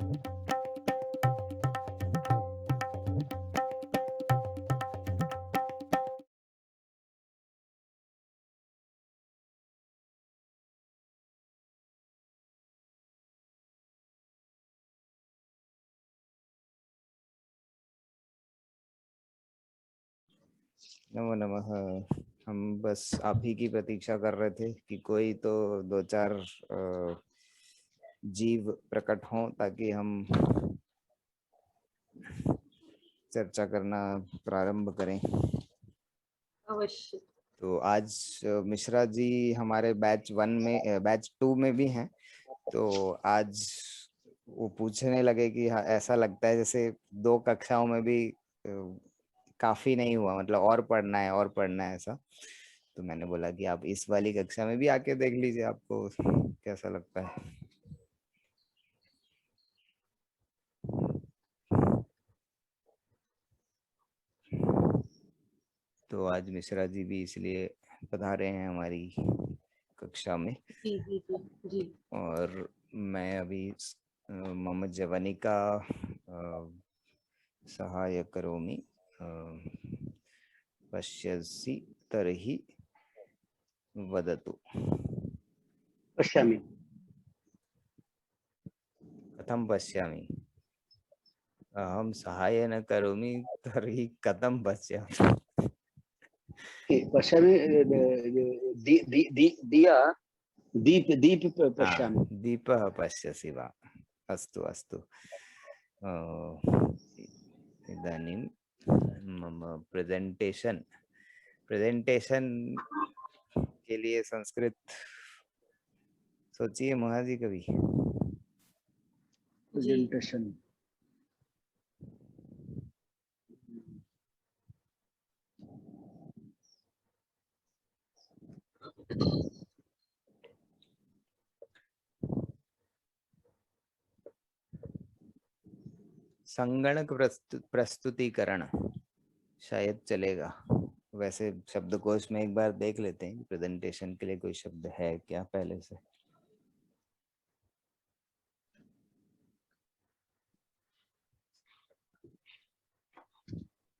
नमो नमः। हम बस आप ही की प्रतीक्षा कर रहे थे कि कोई तो दो चार जीव प्रकट हों ताकि हम चर्चा करना प्रारंभ करें। अवश्य। तो आज मिश्रा जी हमारे बैच 1 में बैच 2 में भी हैं। तो आज वो पूछने लगे कि हाँ, ऐसा लगता है जैसे 2 कक्षाओं में भी काफी नहीं हुआ, मतलब और पढ़ना है ऐसा। तो मैंने बोला कि आप इस वाली कक्षा में भी आके देख लीजिए, आपको कैसा लगता है। तो आज मिश्रा जी भी इसलिए पधारे हैं हमारी कक्षा में। जी जी जी जी। और मैं अभी मम जवनिका सहाय करोमि पश्यसि तर्हि वदतु। पश्यामि। कथं पश्यामि? अहं सहाय न करोमि तर्हि कथं पश्यामि? पश्यामि। दिया दीप पश्यामि। दीपः पश्यसि वा? अस्तु अस्तु। इदानीं मम प्रेजेंटेशन के लिए संस्कृत सोचिए महाजी कभी। प्रेजेंटेशन। संगणक प्रस्तुतिकरण शायद चलेगा। वैसे शब्दकोश में एक बार देख लेते हैं प्रेजेंटेशन के लिए कोई शब्द है क्या पहले से।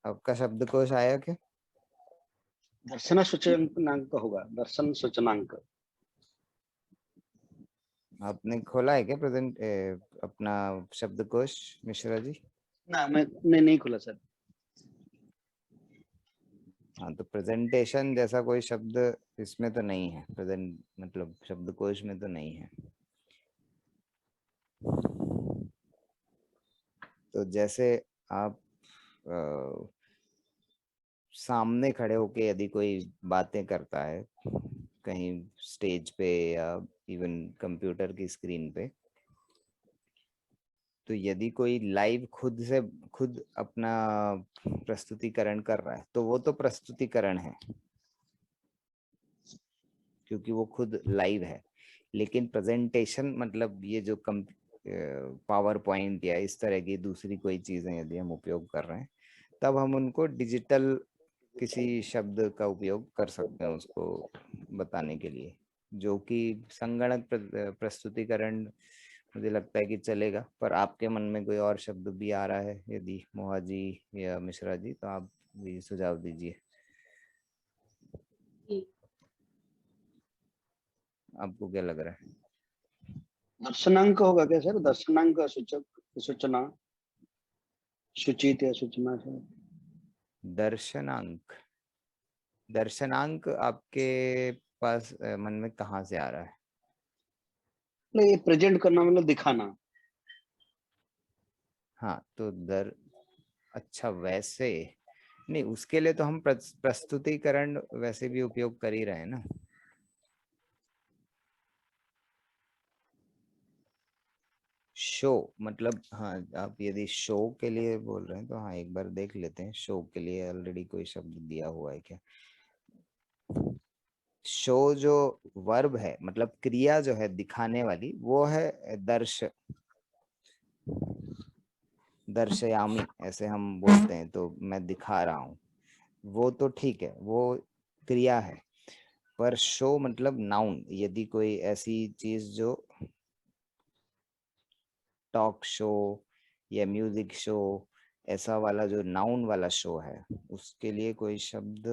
आपका शब्दकोश आया क्या? दर्शन सूचनांक होगा। दर्शन सूचनांक आपने खोला है क्या अपना शब्दकोश मिश्रा जी? ना, मैं नहीं खोला सर। हाँ, तो प्रेजेंटेशन जैसा कोई शब्द इसमें तो नहीं है, मतलब शब्दकोश में तो नहीं है। तो जैसे आप सामने खड़े होके यदि कोई बातें करता है कहीं स्टेज पे या इवन कंप्यूटर की स्क्रीन पे, तो यदि कोई लाइव खुद अपना प्रस्तुतिकरण कर रहा है तो वो तो प्रस्तुतिकरण है क्योंकि वो खुद लाइव है। लेकिन प्रेजेंटेशन मतलब ये जो पावर पॉइंट या इस तरह की दूसरी कोई चीजें यदि हम उपयोग कर रहे हैं तब हम उनको डिजिटल किसी शब्द का उपयोग कर सकते हैं उसको बताने के लिए, जो कि संगणक प्रस्तुतिकरण मुझे लगता है कि चलेगा। पर आपके मन में कोई और शब्द भी आ रहा है यदि मोहा जी या मिश्रा जी, तो आप भी सुझाव दीजिए। आपको क्या लग रहा है? दर्शनांक होगा क्या सर? दर्शनांक सूचक सूचना सूचित या सूचना से। दर्शनांक आपके पास मन में कहाँ से आ रहा है? नहीं, ये प्रेजेंट करना मतलब दिखाना। हाँ तो अच्छा वैसे नहीं, उसके लिए तो हम प्रस्तुतिकरण वैसे भी उपयोग कर ही रहे हैं ना। शो मतलब हाँ, आप यदि शो के लिए बोल रहे हैं तो हाँ एक बार देख लेते हैं शो के लिए ऑलरेडी कोई शब्द दिया हुआ है क्या। शो जो वर्ब है मतलब क्रिया जो है दिखाने वाली वो है दर्शयामी, ऐसे हम बोलते हैं तो मैं दिखा रहा हूँ, वो तो ठीक है, वो क्रिया है। पर शो मतलब नाउन, यदि कोई ऐसी चीज जो टॉक शो या म्यूजिक शो, ऐसा वाला जो नाउन वाला शो है, उसके लिए कोई शब्द?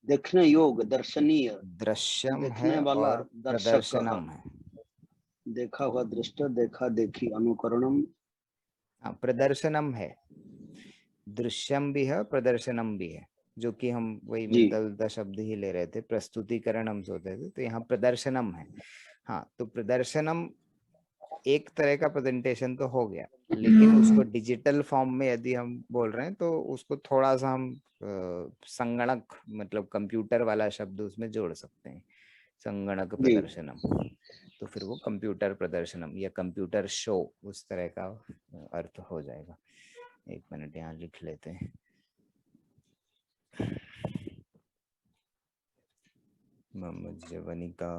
देखने योग्य, दर्शनीय, दृश्यम देखने है वाला, और दर्शक, प्रदर्शनम है। देखा हुआ दृष्ट, देखा देखी, अनुकरणम। हाँ, प्रदर्शनम है, दृश्यम भी है, प्रदर्शनम भी है, जो कि हम वही जी मिलता जुलता शब्द ही ले रहे थे, प्रस्तुतिकरण हम सोचते थे, तो यहाँ प्रदर्शनम है। हाँ, तो प्रदर्शनम एक तरह का प्रेजेंटेशन तो हो गया, लेकिन उसको डिजिटल फॉर्म में यदि हम बोल रहे हैं तो उसको थोड़ा सा हम संगणक मतलब कंप्यूटर वाला शब्द उसमें जोड़ सकते हैं, संगणक जी। प्रदर्शनम। तो फिर वो कंप्यूटर प्रदर्शनम या कंप्यूटर शो उस तरह का अर्थ हो जाएगा। एक मिनट यहाँ लिख लेते हैं। मोहम्मद जवानी का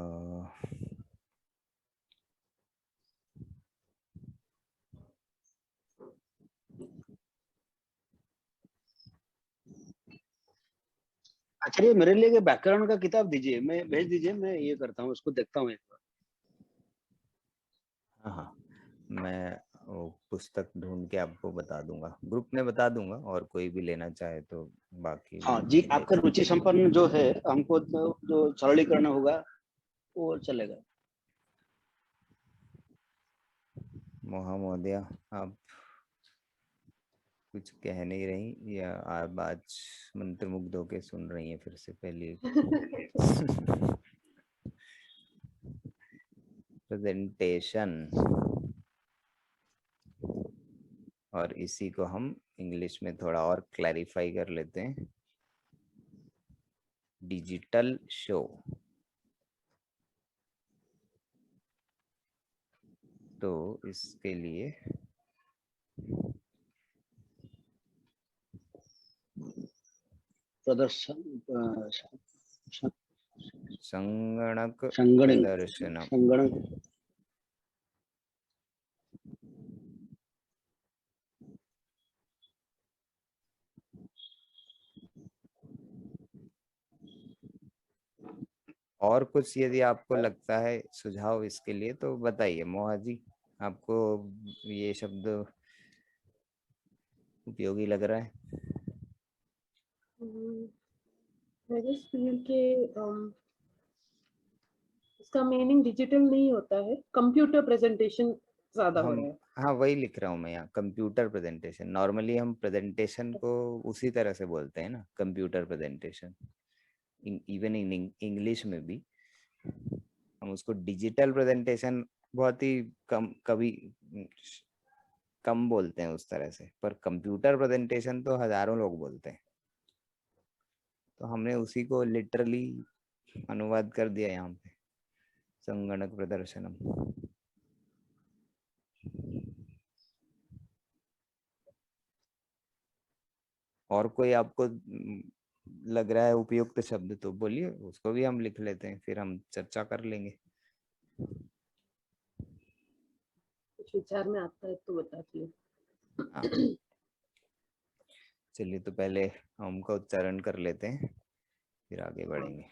आचार्य मेरे लिए एक व्याकरण का किताब दीजिए, मैं भेज दीजिए, मैं ये करता हूँ, उसको देखता हूँ एक बार। हाँ हाँ, मैं वो पुस्तक ढूंढ के आपको बता दूंगा, ग्रुप में बता दूंगा, और कोई भी लेना चाहे तो बाकी हाँ लोग जी, ले आपका लें। रुचि संपन्न जो है, हमको तो जो सरलीकरण होगा वो चलेगा। मोहा महोदया, आप कुछ कह नहीं रही या आप आज मंत्रमुग्ध होके सुन रही हैं फिर से पहले? प्रेजेंटेशन, और इसी को हम इंग्लिश में थोड़ा और क्लैरिफाई कर लेते हैं, डिजिटल शो। तो इसके लिए प्रदर्शन, संगणक संगणक, प्रदर्शनम। संगणक। और कुछ यदि आपको लगता है सुझाव इसके लिए तो बताइए मोहा जी, आपको ये शब्द उपयोगी लग रहा है? I just feel कि इसका मीनिंग डिजिटल नहीं होता है, कंप्यूटर प्रेजेंटेशन ज्यादा हो हम, रहा है। हाँ वही लिख रहा हूँ मैं यहाँ, कंप्यूटर प्रेजेंटेशन। नॉर्मली हम प्रेजेंटेशन को उसी तरह से बोलते हैं ना, computer presentation. Even in English में भी हम उसको डिजिटल प्रेजेंटेशन बहुत ही कम, कभी कम बोलते हैं उस तरह से, पर कंप्यूटर प्रेजेंटेशन तो हजारों लोग बोलते हैं। तो हमने उसी को लिटरली अनुवाद कर दिया यहाँ पे, संगणक प्रदर्शनम। और कोई आपको लग रहा है उपयुक्त शब्द तो बोलिए, उसको भी हम लिख लेते हैं, फिर हम चर्चा कर लेंगे। कुछ विचार में आता है तो बताती हूँ। हाँ, चलिए तो पहले हम का उच्चारण कर लेते हैं, फिर आगे बढ़ेंगे।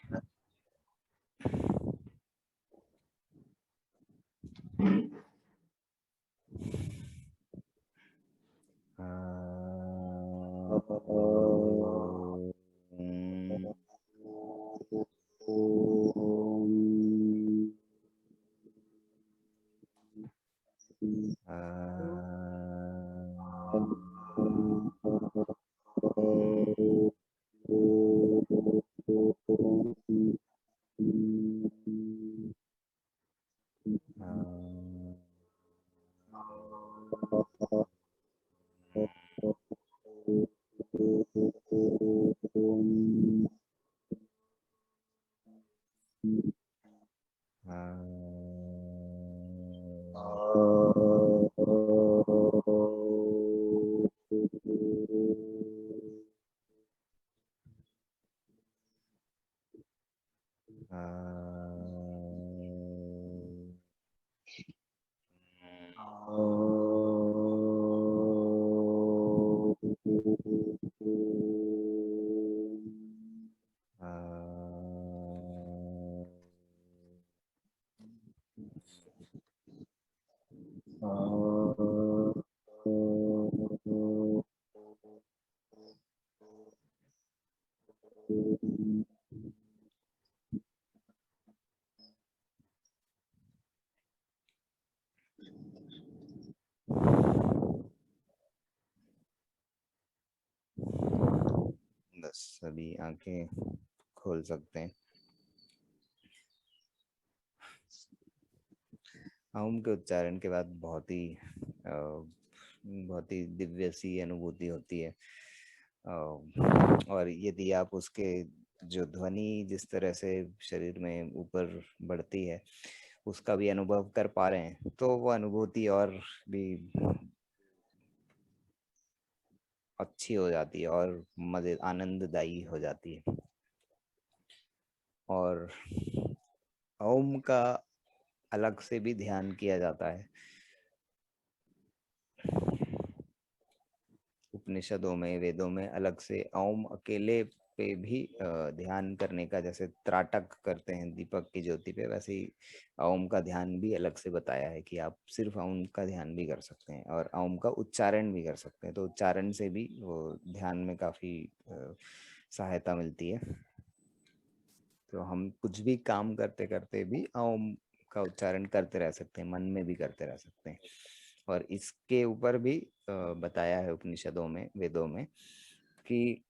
सभी आंखें खोल सकते हैं। ओम के उच्चारण के बाद बहुत ही दिव्य सी अनुभूति होती है। और यदि आप उसके जो ध्वनि जिस तरह से शरीर में ऊपर बढ़ती है उसका भी अनुभव कर पा रहे हैं तो वो अनुभूति और भी अच्छी हो जाती है और मजे आनंददायी हो जाती है। और ओम का अलग से भी ध्यान किया जाता है। उपनिषदों में, वेदों में अलग से ओम अकेले पे भी ध्यान करने का, जैसे त्राटक करते हैं दीपक की ज्योति पे, वैसे ही ओम का ध्यान भी अलग से बताया है कि आप सिर्फ ओम का ध्यान भी कर सकते हैं और ओम का उच्चारण भी कर सकते हैं। तो उच्चारण से भी वो ध्यान में काफी सहायता मिलती है। तो हम कुछ भी काम करते करते भी ओम का उच्चारण करते रह सकते हैं, मन में भी करते रह सकते हैं। और इसके ऊपर भी बताया है उपनिषदों में, वेदों में, कि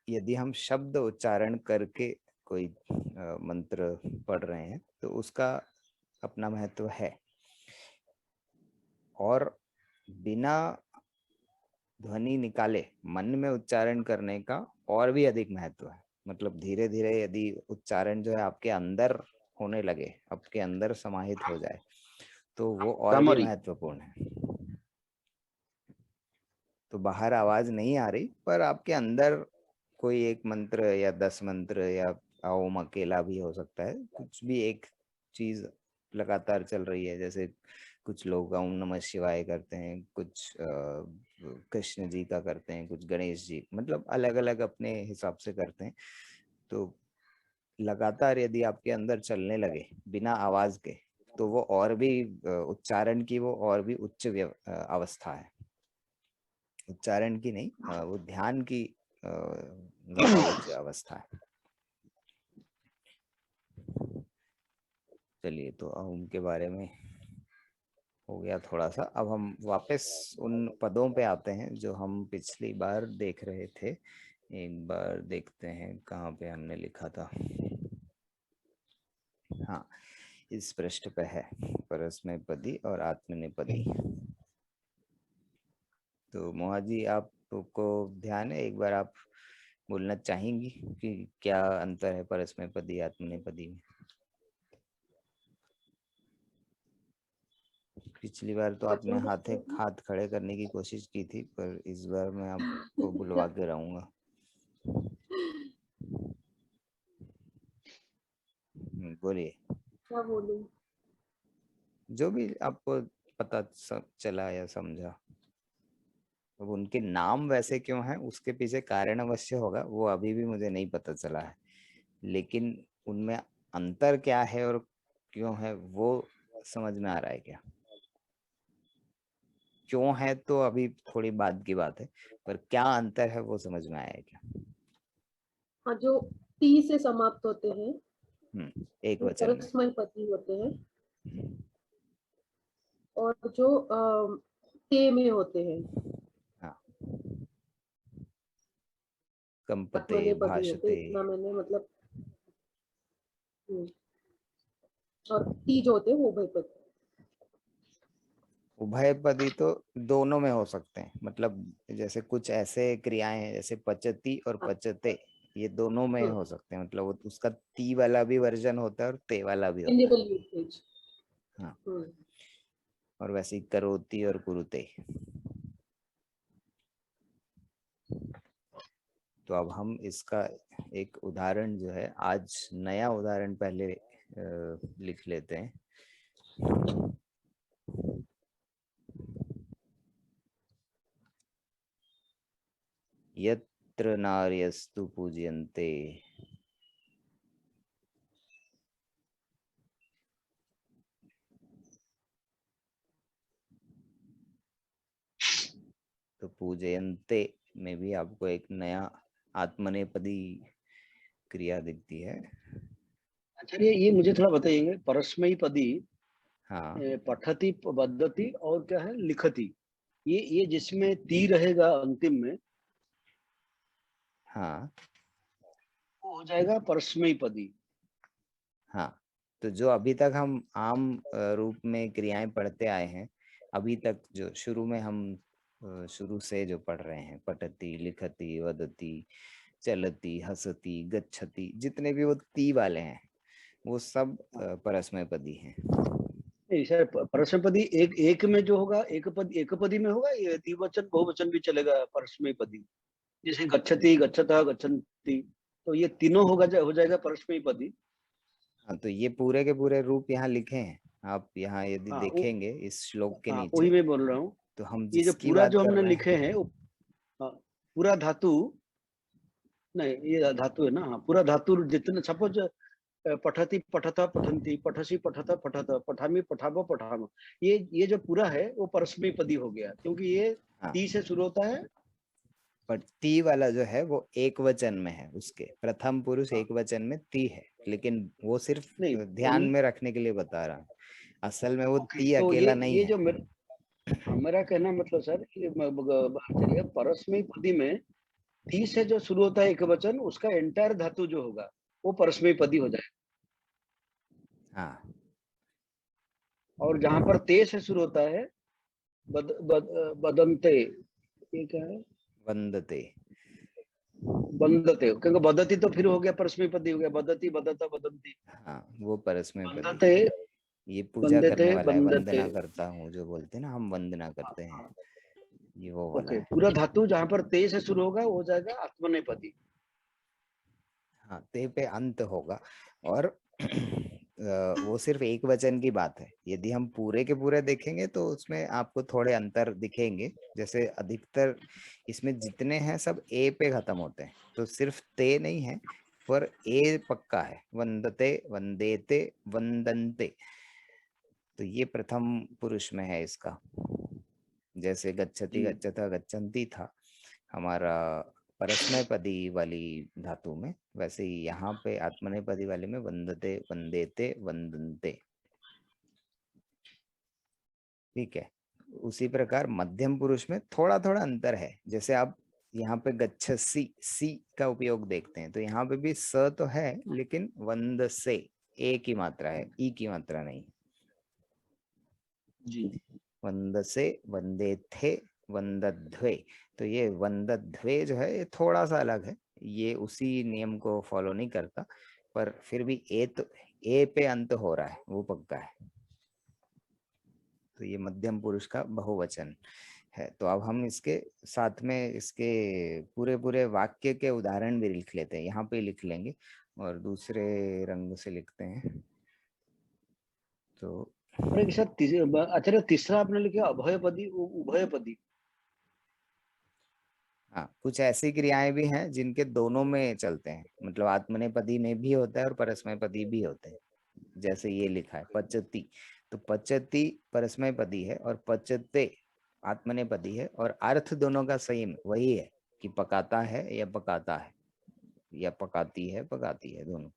यदि हम शब्द उच्चारण करके कोई मंत्र पढ़ रहे हैं तो उसका अपना महत्व है, और बिना ध्वनि निकाले मन में उच्चारण करने का और भी अधिक महत्व है। मतलब धीरे धीरे यदि उच्चारण जो है आपके अंदर होने लगे, आपके अंदर समाहित हो जाए, तो वो और भी महत्वपूर्ण है। तो बाहर आवाज नहीं आ रही पर आपके अंदर कोई एक मंत्र या 10 मंत्र या ओम अकेला भी हो सकता है, कुछ भी एक चीज लगातार चल रही है। जैसे कुछ लोग ओम नमः शिवाय करते हैं, कुछ कृष्ण जी का करते हैं, कुछ गणेश जी, मतलब अलग अलग अपने हिसाब से करते हैं। तो लगातार यदि आपके अंदर चलने लगे बिना आवाज के, तो वो और भी उच्चारण की वो और भी उच्च अवस्था है। उच्चारण की नहीं, वो ध्यान की ज्यादा उच्च अवस्था है। चलिए, तो ओम के बारे में हो गया थोड़ा सा। अब हम वापस उन पदों पे आते हैं जो हम पिछली बार देख रहे थे। एक बार देखते हैं कहाँ पे हमने लिखा था। हाँ, इस पृष्ठ पे है परस्मैपदी और आत्मनेपदी। तो मोहा जी, आपको ध्यान है, एक बार आप बोलना चाहेंगी कि क्या अंतर है परस्मैपदी आत्मनेपदी में? पिछली बार तो आपने हाथ खड़े करने की कोशिश की थी, पर इस बार मैं आपको बुलवा के रहूंगा। बोलिए। क्या बोलूं? जो भी आपको पता चला या समझा। अब उनके नाम वैसे क्यों हैं उसके पीछे कारण अवश्य होगा, वो अभी भी मुझे नहीं पता चला है, लेकिन उनमें अंतर क्या है और क्यों है वो समझ में आ रहा है क्या? क्यों है तो अभी थोड़ी बाद की बात है, पर क्या अंतर है वो समझ में आया है क्या? हाँ, जो टी से समाप्त होते हैं एक वो वचन में, परस्मैपदी होते हैं, और जो ते में होते हैं हाँ, कंपते आत्मनेपदी होते, भाषते। इतना मैंने मतलब। और टी जो होते हैं वो उभयपदी। उभयपदी तो दोनों में हो सकते हैं, मतलब जैसे कुछ ऐसे क्रियाएं हैं जैसे पचती और पचते, ये दोनों में हो सकते हैं। मतलब उसका ती वाला भी वर्जन होता है और ते वाला भी होता इनेबल है। यूसेज। हाँ, और वैसे ही करोति और कुरुते। तो अब हम इसका एक उदाहरण जो है, आज नया उदाहरण पहले लिख लेते हैं। यत्र नार्यस्तु पूज्यन्ते तो पूजयन्ते में भी आपको एक नया आत्मनेपदी क्रिया दिखती है। आचार्य, ये मुझे थोड़ा बताइएगा, परस्मैपदी हाँ, पठति वदति और क्या है लिखति, ये जिसमें ती रहेगा अंतिम में, हाँ वो हो जाएगा परस्मैपदी। हाँ, तो जो अभी तक हम आम रूप में क्रियाएं पढ़ते आए हैं, अभी तक जो शुरू में हम शुरू से जो पढ़ रहे हैं, पठति, लिखति, वदति, चलती, हसती, गच्छति, जितने भी वो ती वाले हैं वो सब परस्मैपदी हैं। नहीं सर, परस्मैपदी एक में जो होगा, एक पदी में होगा, ये द्विवचन बहुवचन भी चलेगा परस्मैपदी। जैसे गच्छति, गच्छतः, गच्छन्ति, तो ये तीनों हो जाएगा परस्मैपदी। हाँ, तो ये पूरे के पूरे रूप यहाँ लिखे हैं। आप यहाँ यदि हाँ देखेंगे इस श्लोक के नीचे, वही मैं बोल रहा हूँ। तो हम ये जो जिसकी पूरा बात जो कर हमने रहे लिखे हैं वो पूरा धातु, नहीं ये धातु है ना, हाँ पूरा धातु जितने, सपोज पठति, पठता, पठन्ति, पठसी, पठता, पठत, पठामि, पठामो, पठाम, ये जो पूरा है वो परस्मैपदी हो गया, क्योंकि ये हाँ, ती से शुरू होता है। पर ती वाला जो है वो एक वचन में है, उसके प्रथम पुरुष हाँ, एक वचन में ती है, लेकिन वो सिर्फ नहीं ध्यान में रखने के लिए बता रहा है। असल में वो ओके, ती तो अकेला नहीं ये है। जो मेरा कहना मतलब सर, चलिए परस्मैपदी में ती से जो शुरू होता है एक वचन, उसका एंटायर धातु जो होगा वो परस्मैपदी हो जाएगा। हाँ, और जहां पर ते से शुरू होता है, बदंते, ये क्या है, वंदते। बंदते, क्योंकि बदती तो फिर हो गया परस्मैपदी हो गया, बदती, बदता, बदंती। हाँ, वो परस्मैपदी बंदते, है। ये पूजा करने बंदते, वाला है, बंदते। वंदना करता हूँ जो बोलते हैं ना, हम वंदना करते हैं, ये वो वाला ओके, है। पूरा धातु जहां पर ते से शुरू होगा वो हो जाएगा आत्मनेपदी। हाँ, ते पे अंत होगा। और वो सिर्फ एक वचन की बात है। यदि हम पूरे के पूरे देखेंगे तो उसमें आपको थोड़े अंतर दिखेंगे। जैसे अधिकतर इसमें जितने हैं सब ए पे खत्म होते हैं, तो सिर्फ ते नहीं है, पर ए पक्का है। वंदते, वंदेते, वंदन्ते, तो ये प्रथम पुरुष में है इसका। जैसे गच्छति, जी गच्छता, गच्छन्ति था हमारा परस्मैपदी वाली धातु में, वैसे ही यहाँ पे आत्मनेपदी वाले में वंदते, वंदेते, वंदन्ते। ठीक है। उसी प्रकार मध्यम पुरुष में थोड़ा थोड़ा अंतर है। जैसे आप यहाँ पे गच्छसी, सी का उपयोग देखते हैं, तो यहाँ पे भी स तो है, लेकिन वंद से ए की मात्रा है, ई की मात्रा नहीं। जी वंद से, वंदे थे, वंदध्वे, तो ये वंदध्वे जो है ये थोड़ा सा अलग है, ये उसी नियम को फॉलो नहीं करता, पर फिर भी ए तो ए पे अंत हो रहा है, वो पक्का है। तो ये मध्यम पुरुष का बहुवचन है। तो अब हम इसके साथ में इसके पूरे पूरे वाक्य के उदाहरण भी लिख लेते हैं, यहाँ पे लिख लेंगे और दूसरे रंग से लिखते हैं। तो और एक साथ अच्छा, तीसरा आपने लिखा अभयपदी, उभयपदी। हाँ, कुछ ऐसी क्रियाएं भी हैं जिनके दोनों में चलते हैं, मतलब आत्मनेपदी में भी होता है और परस्मैपदी भी होते हैं। जैसे ये लिखा है पचती, तो पचती परस्मैपदी है और पचते आत्मनेपदी है, और अर्थ दोनों का सेम वही है कि पकाता है या पकाता है, या पकाती है, पकाती है, दोनों।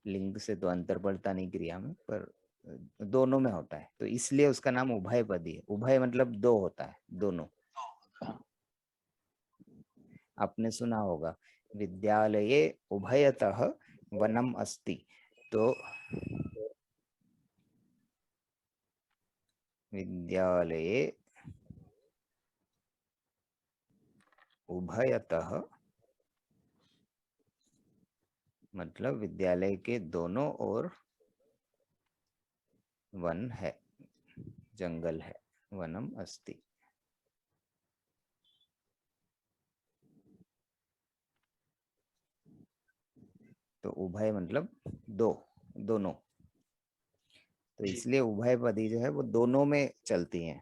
लिंग से तो अंतर पड़ता नहीं क्रिया में, पर दोनों में होता है, तो इसलिए उसका नाम उभयपदी है। उभय मतलब दो होता है, दोनों। आपने सुना होगा विद्यालये उभयतः वनम अस्ति, तो विद्यालये उभयतः मतलब विद्यालय के दोनों ओर वन है, जंगल है, वनम अस्ति। तो उभय मतलब दो, दोनों, तो इसलिए उभयपदी जो है वो दोनों में चलती हैं।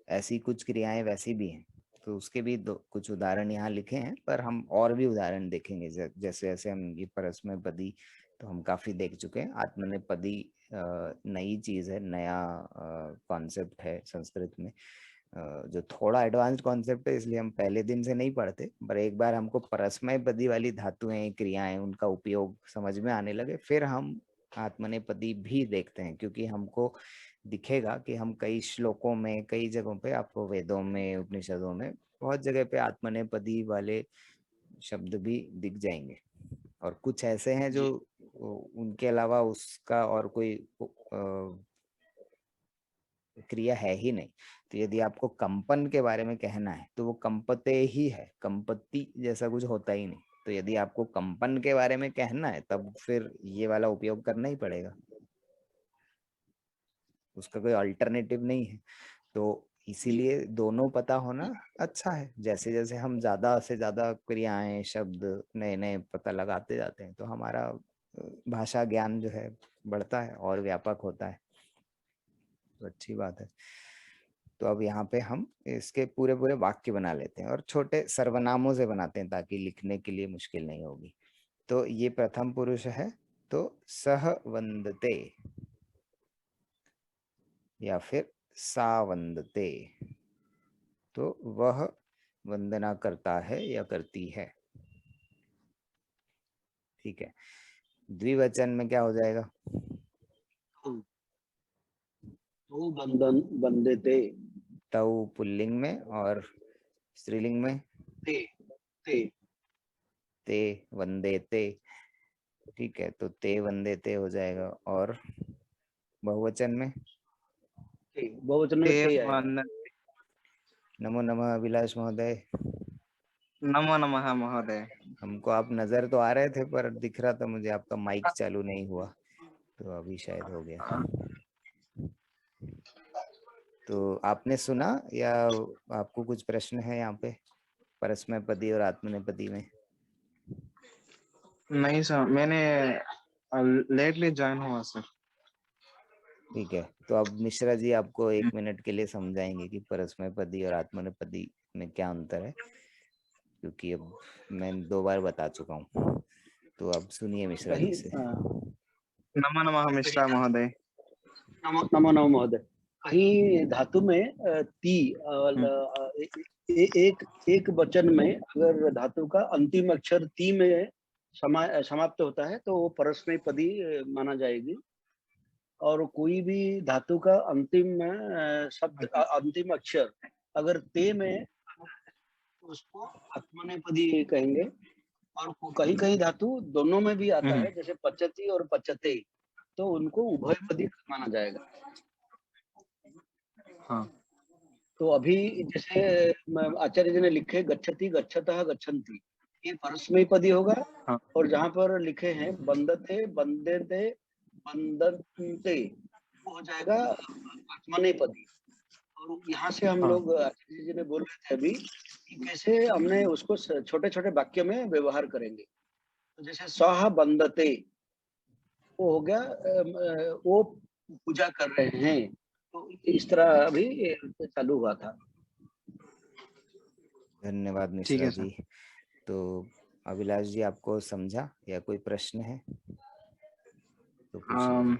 ऐसी कुछ क्रियाएं वैसी भी हैं, तो उसके भी कुछ उदाहरण यहाँ लिखे हैं, पर हम और भी उदाहरण देखेंगे। जैसे जैसे हम ये परस्मैपदी तो हम काफी देख चुके हैं। आत्मनेपदी नई चीज है, नया कॉन्सेप्ट है संस्कृत में, जो थोड़ा एडवांस्ड कॉन्सेप्ट है, इसलिए हम पहले दिन से नहीं पढ़ते, पर एक बार हमको परस्मैपदी वाली धातुएं, क्रियाएं, उनका उपयोग समझ में आने लगे, फिर हम आत्मनेपदी भी देखते हैं, क्योंकि हमको दिखेगा कि हम कई श्लोकों में, कई जगहों पे, आपको वेदों में, उपनिषदों में बहुत जगह पे आत्मनेपदी वाले शब्द भी दिख जाएंगे, और कुछ ऐसे हैं जो उनके अलावा उसका और कोई क्रिया है ही नहीं। तो यदि आपको कंपन के बारे में कहना है तो वो कंपते ही है, कंपत्ति जैसा कुछ होता ही नहीं। तो यदि आपको कंपन के बारे में कहना है तब फिर ये वाला उपयोग करना ही पड़ेगा, उसका कोई अल्टरनेटिव नहीं है। तो इसीलिए दोनों पता होना अच्छा है। जैसे जैसे हम ज्यादा से ज्यादा क्रियाएं शब्द नए नए पता लगाते जाते हैं तो हमारा भाषा ज्ञान जो है बढ़ता है और व्यापक होता है, तो अच्छी बात है। तो अब यहाँ पे हम इसके पूरे पूरे वाक्य बना लेते हैं और छोटे सर्वनामों से बनाते हैं ताकि लिखने के लिए मुश्किल नहीं होगी। तो ये प्रथम पुरुष है, तो सह वंदते या फिर सा वंदते, तो वह वंदना करता है या करती है। ठीक है। द्विवचन में क्या हो जाएगा? तो बंदन बंदते, तऊ पुल्लिंग में और स्त्रीलिंग में ते ते ते वंदेते। ठीक है, तो ते वंदेते हो जाएगा। और बहुवचन में ते, बहुवचन में ते आएगा। नमो नमः अभिलाष महोदय। नमो नमः महोदय। हमको आप नजर तो आ रहे थे पर दिख रहा था मुझे आपका माइक चालू नहीं हुआ, तो अभी शायद हो गया। तो आपने सुना या आपको कुछ प्रश्न है यहाँ पे परस्मैपदी और आत्मनेपदी में? नहीं सर, मैंने लेटली ज्वाइन हुआ सर। ठीक है, तो अब मिश्रा जी आपको 1 मिनट के लिए समझाएंगे कि परस्मैपदी और आत्मनेपदी में क्या अंतर है, क्योंकि अब मैं 2 बार बता चुका हूँ। तो अब सुनिए मिश्रा जी से। नमो नमः मिश्रा महोदय। नमो नमो नमो महोदय। कहीं धातु में ती एक वचन में अगर धातु का अंतिम अक्षर ती में समाप्त होता है तो वो परस्मैपदी माना जाएगी। और कोई भी धातु का अंतिम शब्द अंतिम अक्षर अगर ते में उसको आत्मनेपदी कहेंगे। और कहीं कहीं धातु दोनों में भी आता है, जैसे पचती और पचते, तो उनको उभयपदी माना जाएगा। हाँ। तो अभी जैसे आचार्य जी ने लिखे गच्छति गच्छतः गच्छन्ति, ये परस्मैपदी होगा। हाँ। और जहां पर लिखे हैं बंदते बंदेते बंदते, वो हो जाएगा आत्मनेपदी। और यहाँ से हम लोग आचार्य जी ने बोल रहे थे अभी कि कैसे हमने उसको छोटे छोटे वाक्य में व्यवहार करेंगे। तो जैसे सह बंदते, वो हो गया वो पूजा कर रहे हैं, तो इस तरह अभी चालू हुआ था। धन्यवाद ठीक मिश्रा है जी। तो अभिलाष जी आपको समझा या कोई प्रश्न है तो पूछिए।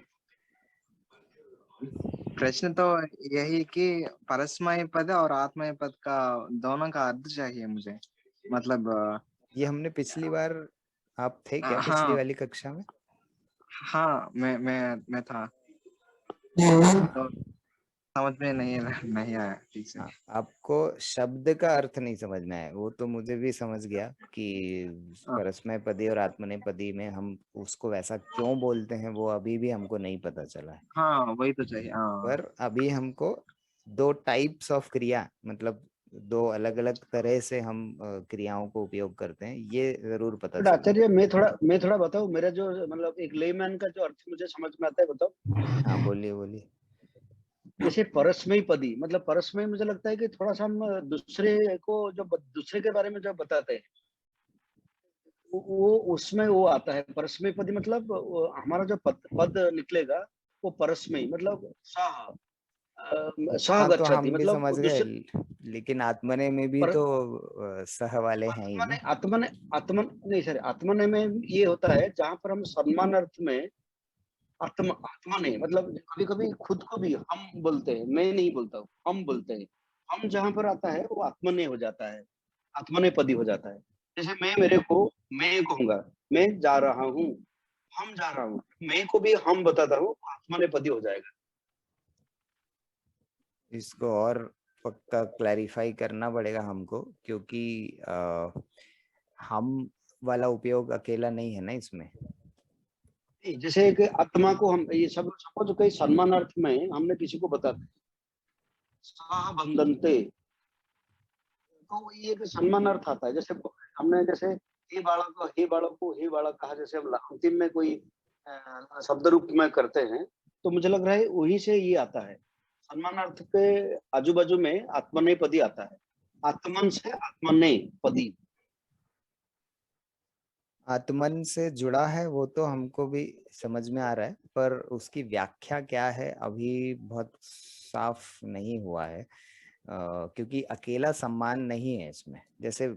प्रश्न तो यही कि परस्मय पद और आत्मय पद का दोनों का अर्थ चाहिए मुझे। मतलब ये हमने पिछली बार, आप थे क्या पिछली हाँ वाली कक्षा में? हाँ, मैं था, तो समझ में नहीं आया ठीक से। हाँ, आपको शब्द का अर्थ नहीं समझ में आया, वो तो मुझे भी समझ गया कि परस्मैपदी और आत्मनेपदी में हम उसको वैसा क्यों बोलते हैं वो अभी भी हमको नहीं पता चला है। हाँ वही तो चाहिए। पर अभी हमको 2 टाइप्स ऑफ क्रिया, मतलब 2 अलग अलग तरह से हम क्रियाओं को उपयोग करते हैं, ये जरूर पता चला। आचार्य मैं थोड़ा बताऊं, मेरा जो मतलब एक लेमैन का जो अर्थ मुझे समझ में आता है, बताओ। हाँ बोलिए बोलिए। जैसे परस्मैपदी मतलब परस्मय, मुझे लगता है कि थोड़ा सा हम दूसरे को जो दूसरे के बारे में जो बताते हैं वो उसमें वो आता है परस्मैपदी। मतलब हमारा जो पद निकलेगा वो परस्मय, मतलब सह सह हाँ तो गच्छति, हम भी मतलब समझ गए, दूसरे लेकिन आत्मने में भी पर, तो सह वाले हैं ही ना। आत्मन नहीं सर, आत्मने में ये होता है जहां पर हम सम्मान अर्थ में आत्मने मतलब कभी कभी खुद को भी हम बोलते हैं, मैं नहीं बोलता हूँ, हम बोलते हैं। हम जहां पर आता है वो आत्मने हो जाता है, आत्मनेपदी हो जाता है। जैसे मैं मेरे को मैं कहूंगा, मैं जा रहा हूँ, हम जा रहा हूँ, मैं को भी हम बताता हूँ, आत्मनेपदी हो जाएगा। इसको और पक्का क्लैरिफाई करना पड़ेगा हमको, क्योंकि हम वाला उपयोग अकेला नहीं है ना इसमें। जैसे एक आत्मा को हम ये सब सपोज कई सम्मानार्थ में हमने किसी को बताते सह बंधनते, तो ये एक सम्मानार्थ आता है। जैसे हमने जैसे हे बालक कहा, जैसे हम अंतिम में कोई शब्द रूप में करते हैं, तो मुझे लग रहा है वही से ये आता है। सम्मानार्थ के आजू बाजू में आत्मनेपदी आता है, आत्मन से आत्मनेपदी। आत्मन से जुड़ा है वो तो हमको भी समझ में आ रहा है, पर उसकी व्याख्या क्या है अभी बहुत साफ नहीं हुआ है। क्योंकि अकेला सम्मान नहीं है इसमें। जैसे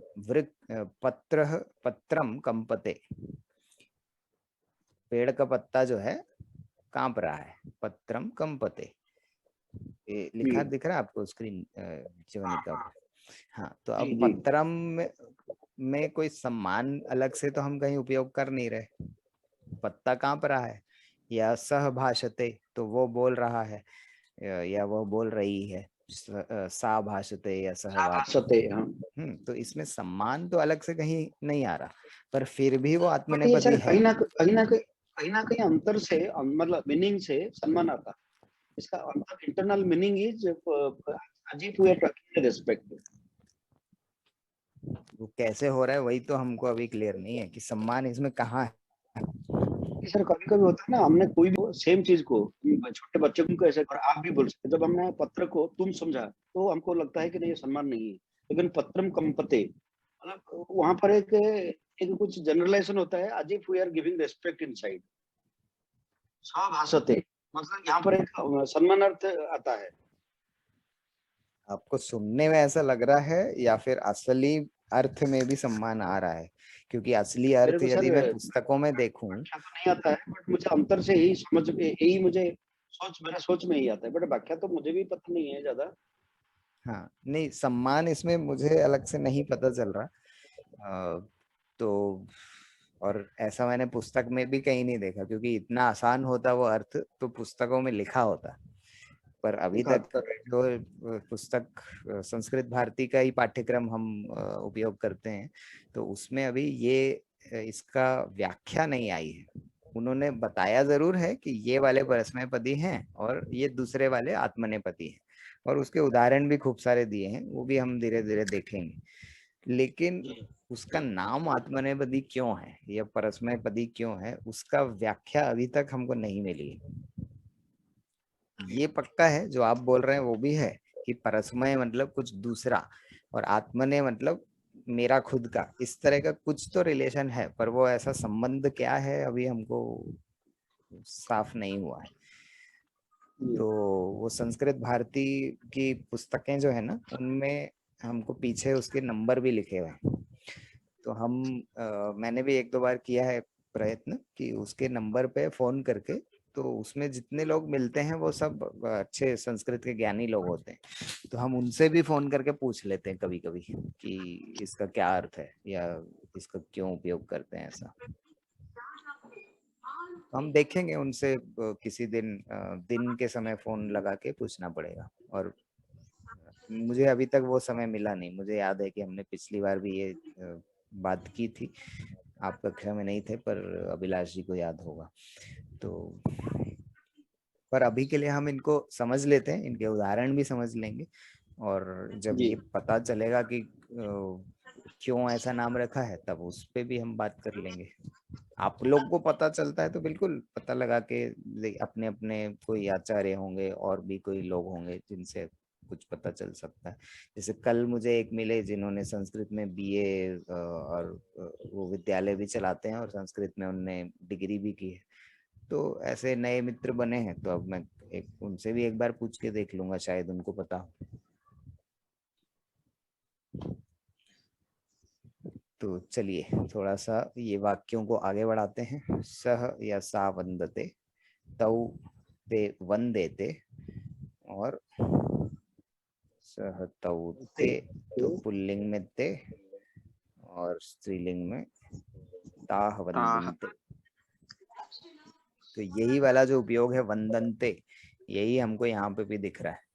पत्रम कंपते, पेड़ का पत्ता जो है कांप रहा है, पत्रम कंपते, लिखा दिख रहा है आपको स्क्रीन जीवनिका पर? हाँ, तो अब पत्रम में कोई सम्मान अलग से तो हम कहीं उपयोग कर नहीं रहे। पत्ता कांप रहा है, या सह भाषते तो वो बोल रहा है या वो बोल रही है, सा भाषते या सहभाषते। तो इसमें सम्मान तो अलग से कहीं नहीं आ रहा, पर फिर भी वो आत्मनेपदी है। कहीं ना कहीं अंतर से, मतलब मीनिंग से सम्मान आता है। इसका internal meaning is as if we are talking respect। वो कैसे हो रहा है वही तो हमको अभी क्लियर नहीं है कि सम्मान इसमें कहाँ है। सर कभी कभी होता है ना, हमने कोई भी सेम चीज को छोटे बच्चे को कैसे, और आप भी बोल सकते, जब हमने पत्र को तुम समझा तो हमको लगता है कि नहीं ये सम्मान नहीं है। लेकिन पत्रम कंपते, मतलब वहां पर एक कुछ जनरलाइजेशन होता है, as if we are giving respect inside। स्वभाषते मतलब यहाँ पर एक सम्मानार्थ आता है। आपको सुनने में ऐसा लग रहा है या फिर असली अर्थ में भी सम्मान आ रहा है? क्योंकि असली अर्थ यदि मैं पुस्तकों में देखूं तो नहीं आता है, बट मुझे अंतर से ही समझ, यही मुझे मेरा सोच में ही आता है, बट व्याख्या तो मुझे भी पता नहीं है ज्यादा। हाँ, नहीं सम्मान इसमें मुझे अलग से नहीं पता चल रहा। तो और ऐसा मैंने पुस्तक में भी कहीं नहीं देखा, क्योंकि इतना आसान होता वो अर्थ तो पुस्तकों में लिखा होता। पर अभी तक जो पुस्तक संस्कृत भारती का ही पाठ्यक्रम हम उपयोग करते हैं, तो उसमें अभी ये इसका व्याख्या नहीं आई है। उन्होंने बताया जरूर है कि ये वाले परस्मैपदी हैं और ये दूसरे वाले आत्मनेपदी हैं, और उसके उदाहरण भी खूब सारे दिए हैं, वो भी हम धीरे धीरे देखेंगे। लेकिन उसका नाम आत्मनेपदी क्यों है या परस्मैपदी क्यों है, उसका व्याख्या अभी तक हमको नहीं मिली है। ये पक्का है जो आप बोल रहे हैं वो भी है कि परस्मय मतलब कुछ दूसरा, और आत्मने मतलब मेरा खुद का, इस तरह का कुछ तो रिलेशन है, पर वो ऐसा संबंध क्या है अभी हमको साफ नहीं हुआ है। तो वो संस्कृत भारती की पुस्तकें जो है ना, उनमें हमको पीछे उसके नंबर भी लिखे हुए हैं। तो मैंने भी एक दो बार किया है प्रयत्न कि उसके नंबर पे फोन करके, तो उसमें जितने लोग मिलते हैं वो सब अच्छे संस्कृत के ज्ञानी लोग होते हैं, तो हम उनसे भी फोन करके पूछ लेते हैं कभी कभी कि इसका क्या अर्थ है या इसका क्यों उपयोग करते हैं ऐसा। तो हम देखेंगे उनसे किसी दिन के समय फोन लगा के पूछना पड़ेगा। और मुझे अभी तक वो समय मिला नहीं। मुझे याद है कि हमने पिछली बार भी ये बात की थी, आप कक्षा में नहीं थे, पर अभिलाष जी को याद होगा। तो पर अभी के लिए हम इनको समझ लेते हैं, इनके उदाहरण भी समझ लेंगे, और जब ये पता चलेगा कि क्यों ऐसा नाम रखा है तब उस पे भी हम बात कर लेंगे। आप लोग को पता चलता है तो बिल्कुल पता लगा के, अपने अपने कोई आचार्य होंगे और भी कोई लोग होंगे जिनसे कुछ पता चल सकता है। जैसे कल मुझे एक मिले जिन्होंने संस्कृत में बीए और वो विद्यालय भी चलाते हैं और संस्कृत में उनने डिग्री भी की है। तो ऐसे नए मित्र बने हैं, तो अब मैं उनसे भी एक बार पूछ के देख लूंगा, शायद उनको पता हो। तो चलिए थोड़ा सा ये वाक्यों को आगे बढ़ाते हैं। सह या सा वंदते, तौ ते वंदेते, और सह तौ ते तो पुल्लिंग में ते और स्त्रीलिंग में ताह वंदन्ते। तो यही वाला जो उपयोग है वंदन्ते, यही हमको यहाँ पे भी दिख रहा है।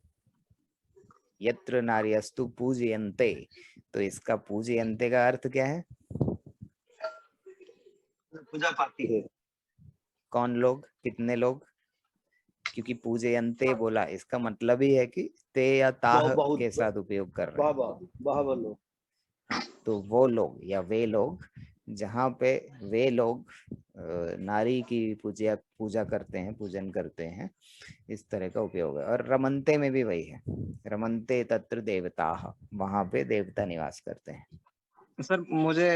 यत्र नार्यस्तु पूजयन्ते, तो इसका पूजयन्ते का अर्थ क्या है? पूजा पाती है। कौन लोग, कितने लोग? क्योंकि पूजयन्ते बोला, इसका मतलब ही है कि ते या ताह बहुत के साथ उपयोग कर रहे वाह हैं। वाह वाह लोग। तो वो लोग या वे लोग, जहाँ पे वे लोग नारी की पूजा करते हैं, पूजन करते हैं, इस तरह का उपयोग है। और रमन्ते में भी वही है, रमन्ते तत्र देवताः, वहां पे देवता निवास करते हैं। सर मुझे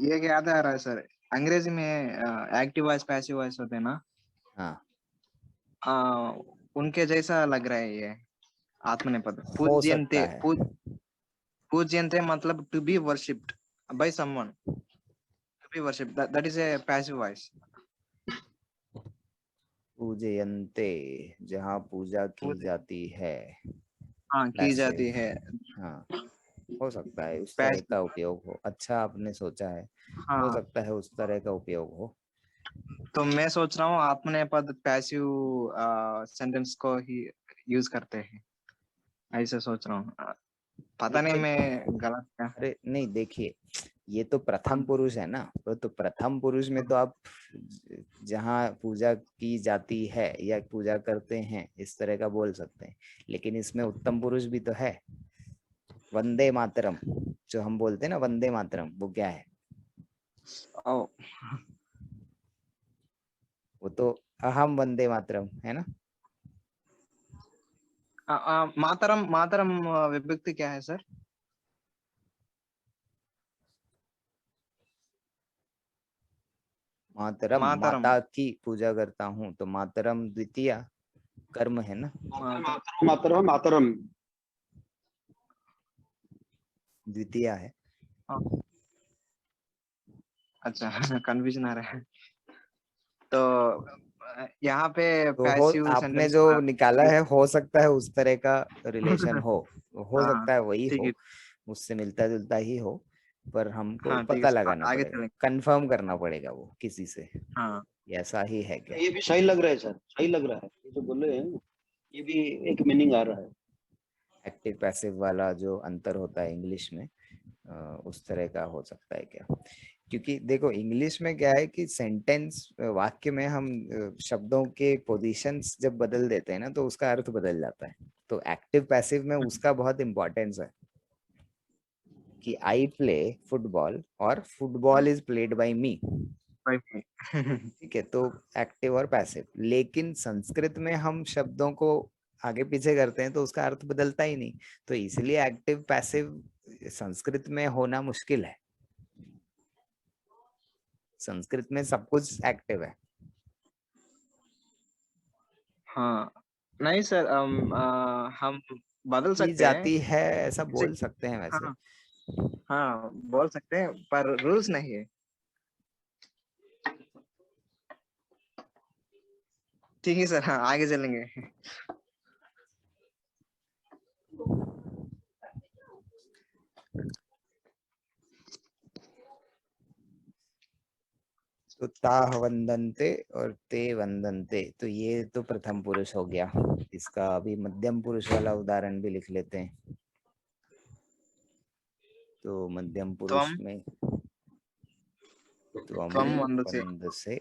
ये याद आ रहा है सर, अंग्रेजी में एक्टिव वॉइस पैसिव वॉइस होते हैं ना, हाँ, उनके जैसा लग रहा है ये आत्मनेपद। हो पूज्यन्ते, सकता है। पूज्यन्ते मतलब to be worshipped by someone, to be worshipped, that is a passive voice. पूजयन्ते, जहाँ पूजा की जाती है, हाँ की जाती है। हाँ, हो सकता है उस तरह पैसिव, का उपयोग हो। अच्छा आपने सोचा है, हो हाँ। सकता है उस तरह का उपयोग हो। तो मैं सोच रहा हूँ आत्मनेपद पैसिव सेंटेंस को ही यूज करते हैं, ऐसे सोच रहा हूँ। पता नहीं मैं गलत क्या। अरे नहीं, देखिए ये तो प्रथम पुरुष है ना, तो प्रथम पुरुष में तो आप जहाँ पूजा की जाती है या पूजा करते हैं इस तरह का बोल सकते हैं, लेकिन इसमें उत्तम पुरुष भी तो है। वंदे मातरम जो हम बोलते हैं ना, वंदे मातरम, वो क्या है? ओ, वो तो अहम वंदे मातरम है ना। मातरम, मातरम विभक्ति क्या है सर? मातरम, मातरम, माता की पूजा करता हूँ, तो मातरम द्वितीय कर्म है ना, मातरम मातरम मातरम द्वितीय है। अच्छा कंफ्यूजन आ रहा है। तो यहाँ पे तो हो, पैसिव आपने सेंटेंस जो का निकाला है हो सकता है उस तरह का रिलेशन हो हाँ सकता है वही ठीक है। हो, उससे मिलता जुलता ही हो, पर हमको हाँ ठीक है पता सर, लगाना आगे पड़ेगा, चलेंगे। कंफर्म करना पड़ेगा वो किसी से, हाँ ये ऐसा ही है क्या। ये भी सही लग रहा है सर, सही लग रहा है ये जो बोले हैं, ये भी एक मीनिंग आ रहा है। एक्टिव पैसिव वाला जो अंतर होता है इंग्लिश में, उस तरह का हो सकता है क्या। क्योंकि देखो इंग्लिश में क्या है कि सेंटेंस, वाक्य में हम शब्दों के पोजीशंस जब बदल देते हैं ना, तो उसका अर्थ बदल जाता है। तो एक्टिव पैसिव में उसका बहुत इंपॉर्टेंस है कि आई प्ले फुटबॉल और फुटबॉल इज प्लेड बाय मी। ठीक है, तो एक्टिव और पैसिव। लेकिन संस्कृत में हम शब्दों को आगे पीछे करते हैं तो उसका अर्थ बदलता ही नहीं, तो इसलिए एक्टिव पैसिव संस्कृत में होना मुश्किल है। संस्कृत में सब कुछ एक्टिव है। हाँ नहीं सर, हम बदल की सकते हैं। जाती है ऐसा जैसे, बोल सकते हैं वैसे। हाँ हाँ बोल सकते हैं, पर रूल्स नहीं है। ठीक है सर, हाँ आगे चलेंगे। तो ताह वंदन्ते और ते वंदन्ते, तो ये तो प्रथम पुरुष हो गया। इसका अभी मध्यम पुरुष वाला उदाहरण भी लिख लेते हैं। तो मध्यम पुरुष त्वम, में त्वम त्वम वंदसे, वंदसे,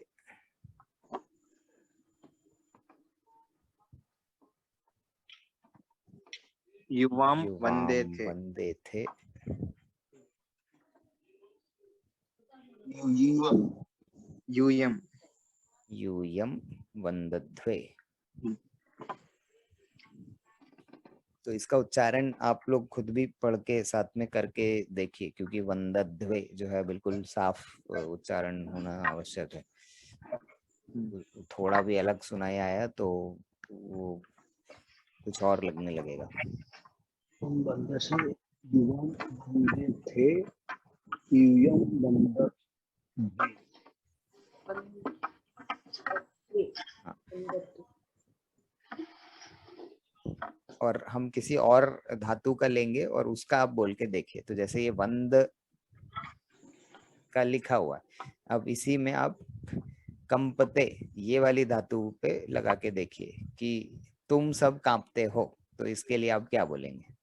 युवाम युवाम वंदे थे, वंदे थे, यूयम, यूयम वंदध्वे। तो इसका उच्चारण आप लोग खुद भी पढ़ के साथ में करके देखिए, क्योंकि वंदध्वे जो है बिल्कुल साफ उच्चारण होना आवश्यक है। थोड़ा भी अलग सुनाई आया तो वो कुछ और लगने लगेगा। बंदर से युवा बंदे थे, यूयम बंदर हाँ। और हम किसी और धातु का लेंगे और उसका आप बोल के देखिए। तो जैसे ये वंद का लिखा हुआ है, अब इसी में आप कंपते ये वाली धातु पे लगा के देखिए कि तुम सब कांपते हो, तो इसके लिए आप क्या बोलेंगे?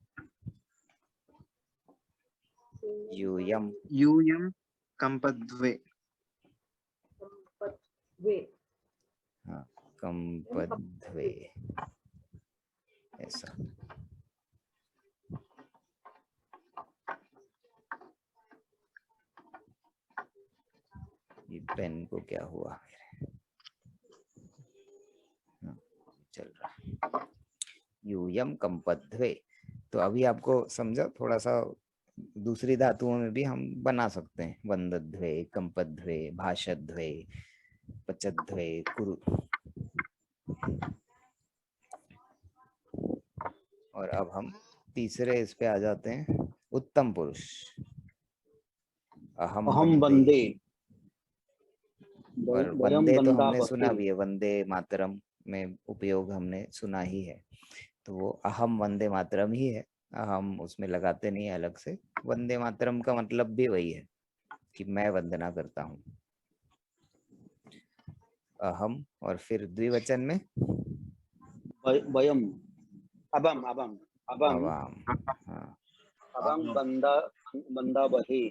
यूयम, यूयम कंपद्वे, वे। हाँ, कंपध्वे, ऐसा। ये पेन को क्या हुआ मेरे? हाँ, चल रहा। यूयम कंपध्वे। तो अभी आपको समझा थोड़ा सा, दूसरी धातुओं में भी हम बना सकते हैं, वंदध्वे, कंपध्वे, भाषध्वे, पचध्वे, कुरु। और अब हम तीसरे इस पे आ जाते हैं, उत्तम पुरुष। अहम अहम वंदे। वंदे, और वयम वंदे तो वंदा हमने सुना वहे। भी है, वंदे मातरम में उपयोग हमने सुना ही है। तो वो अहम वंदे मातरम ही है, हम उसमें लगाते नहीं है अलग से। वंदे मातरम का मतलब भी वही है कि मैं वंदना करता हूँ। अहम, और फिर द्विवचन में वयम, अबम अबम अबम अवाम। हाँ, अबम बंदा, बंदा वहे,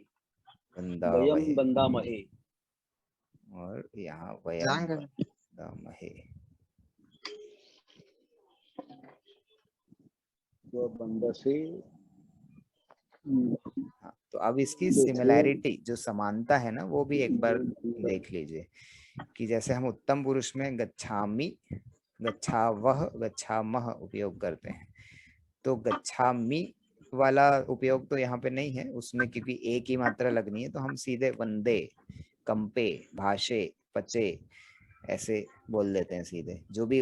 वंदा वयम वहे। बंदा महे। और यहाँ वयम जाएंगे। वंदामहे। वो बंदा से हाँ, तो अब इसकी सिमिलैरिटी, जो समानता है ना, वो भी एक बार देख लीजिए कि जैसे हम उत्तम पुरुष में गच्छामि, गच्छावह, गच्छामह उपयोग करते हैं, तो गच्छामि वाला उपयोग तो यहाँ पे नहीं है उसमें, क्योंकि एक ही मात्रा लगनी है। तो हम सीधे वंदे, कंपे, भाषे, पचे ऐसे बोल देते हैं सीधे। जो भी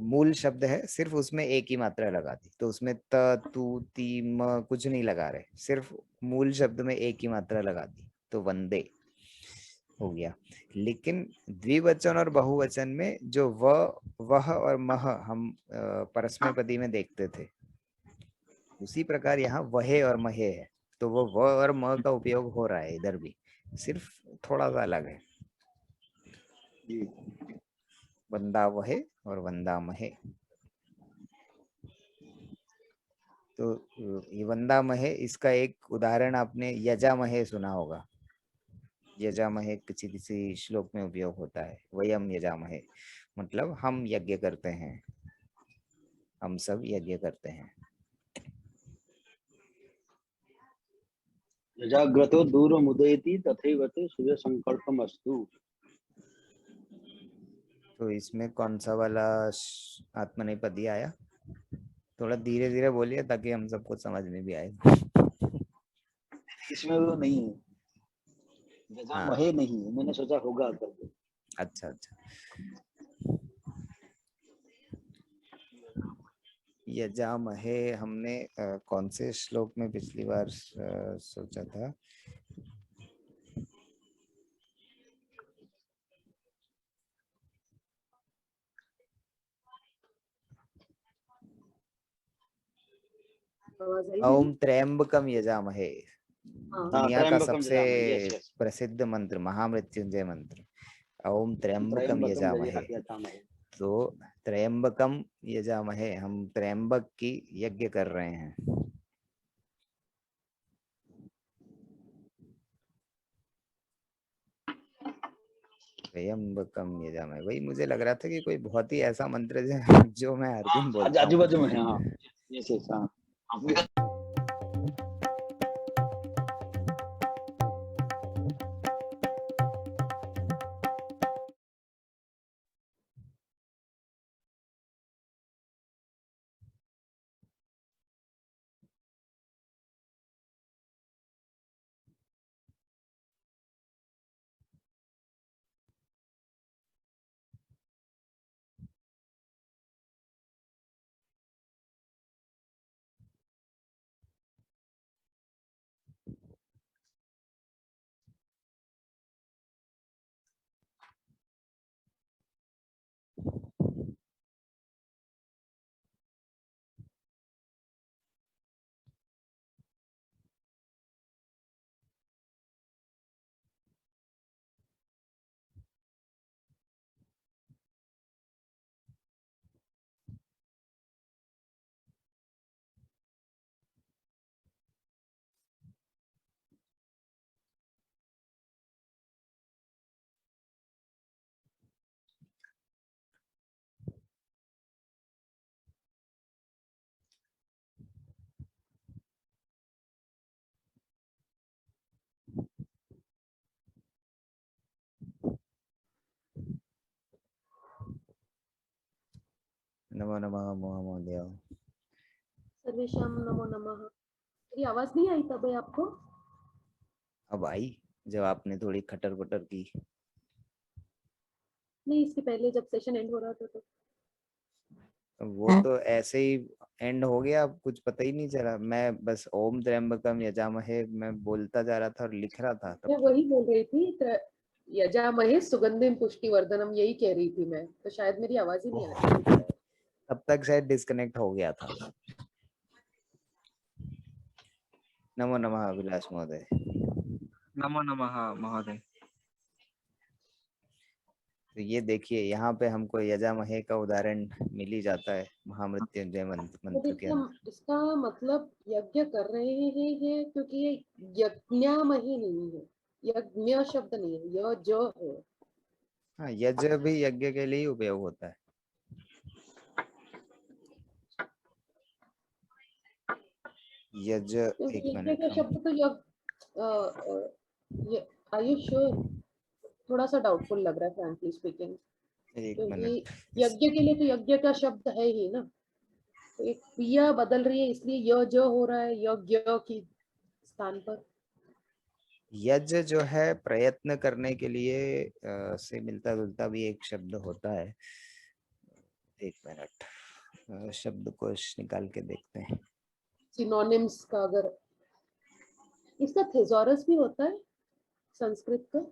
मूल शब्द है सिर्फ उसमें एक ही मात्रा लगा दी, तो उसमें त, तू, ती, म कुछ नहीं लगा रहे, सिर्फ मूल शब्द में एक ही मात्रा लगा दी, तो वंदे हो गया। लेकिन द्विवचन और बहुवचन में जो वह और मह हम परस्मैपदी में देखते थे, उसी प्रकार यहाँ वहे और महे है। तो वो व और म का उपयोग हो रहा है इधर भी, सिर्फ थोड़ा सा अलग है। वंदा वहे और वंदा महे। तो ये वंदा महे, इसका एक उदाहरण आपने यजामहे सुना होगा। यजामहे किसी किसी श्लोक में उपयोग होता है। वयम यजामहे मतलब हम यज्ञ करते हैं, हम सब यज्ञ करते हैं। यजाग्रतो दूरमुदयति तथैवते सूर्य संकल्पम अस्तु। तो इसमें कौन सा वाला आत्मनेपदी आया? थोड़ा धीरे धीरे बोलिए ताकि हम सबको समझ में भी आए। इसमें वो नहीं है, यजा हाँ, महे नहीं है, मैंने सोचा होगा करके। अच्छा अच्छा। यजामहे हमने कौन से श्लोक में पिछली बार सोचा था? आवाज आई मेरी? ओम त्र्यंबकम यजामहे, हाँ, दुनिया का त्रयंबकम सबसे यजामहे, यस यस। प्रसिद्ध मंत्र, महामृत्युंजय मंत्र, ओम त्र्यंबकम त्रयंबकम यजामहे। यजामहे। तो त्र्यंबकम यजामहे, हम त्र्यंबक की यज्ञ कर रहे हैं। त्र्यंबकम यजामहे, वही मुझे लग रहा था कि कोई बहुत ही ऐसा मंत्र जो मैं हर दिन बोलता आजू हूँ। बाजू में है, हाँ, यस यस, हाँ। नमो नमः महोदय। सर्वेशाम नमो नमः। मेरी आवाज नहीं आई तब आपको? अब आई जब आपने थोड़ी खटर खटर की। नहीं, इसके पहले जब सेशन एंड हो रहा था तो। वो तो ऐसे ही एंड हो गया, अब कुछ पता ही नहीं चला। मैं बस ओम त्र्यंबकम यजामहे मैं बोलता जा रहा था और लिख रहा था मैं तब वही बोल रही थी, यजामहे सुगंधिम पुष्टिवर्धनम, यही कह रही थी मैं, तो शायद मेरी आवाज ही नहीं आ रही थी। तब तक शायद डिस्कनेक्ट हो गया था। नमो नमः अभिलाष महोदय। नमो नमः महोदय। तो ये देखिए यहाँ पे हमको यजामहे का उदाहरण मिल ही जाता है महामृत्युंजय मंत्र के अंदर। इसका मतलब यज्ञ कर रहे हैं क्योंकि ये यज्ञामही नहीं है, यज्ञ शब्द नहीं है, यह जो है। हाँ, यज्ञ भी यज्ञ के लिए ही उपयोग होता है। यज्ञ, एक यज्ञ मिनट का शब्द तो आर यू श्योर? थोड़ा सा डाउटफुल लग रहा है फ्रैंकली स्पीकिंग, एक क्योंकि मिनट यज्ञ के लिए तो यज्ञ का शब्द है ही ना, तो एक क्रिया बदल रही है इसलिए यह जो हो रहा है यज्ञ की स्थान पर। यज्ञ जो है प्रयत्न करने के लिए से मिलता जुलता भी एक शब्द होता है। एक मिनट शब्दकोश निकाल के देखते हैं। सिनोनिम्स का अगर, इसका थेसॉरस भी होता है संस्कृत का।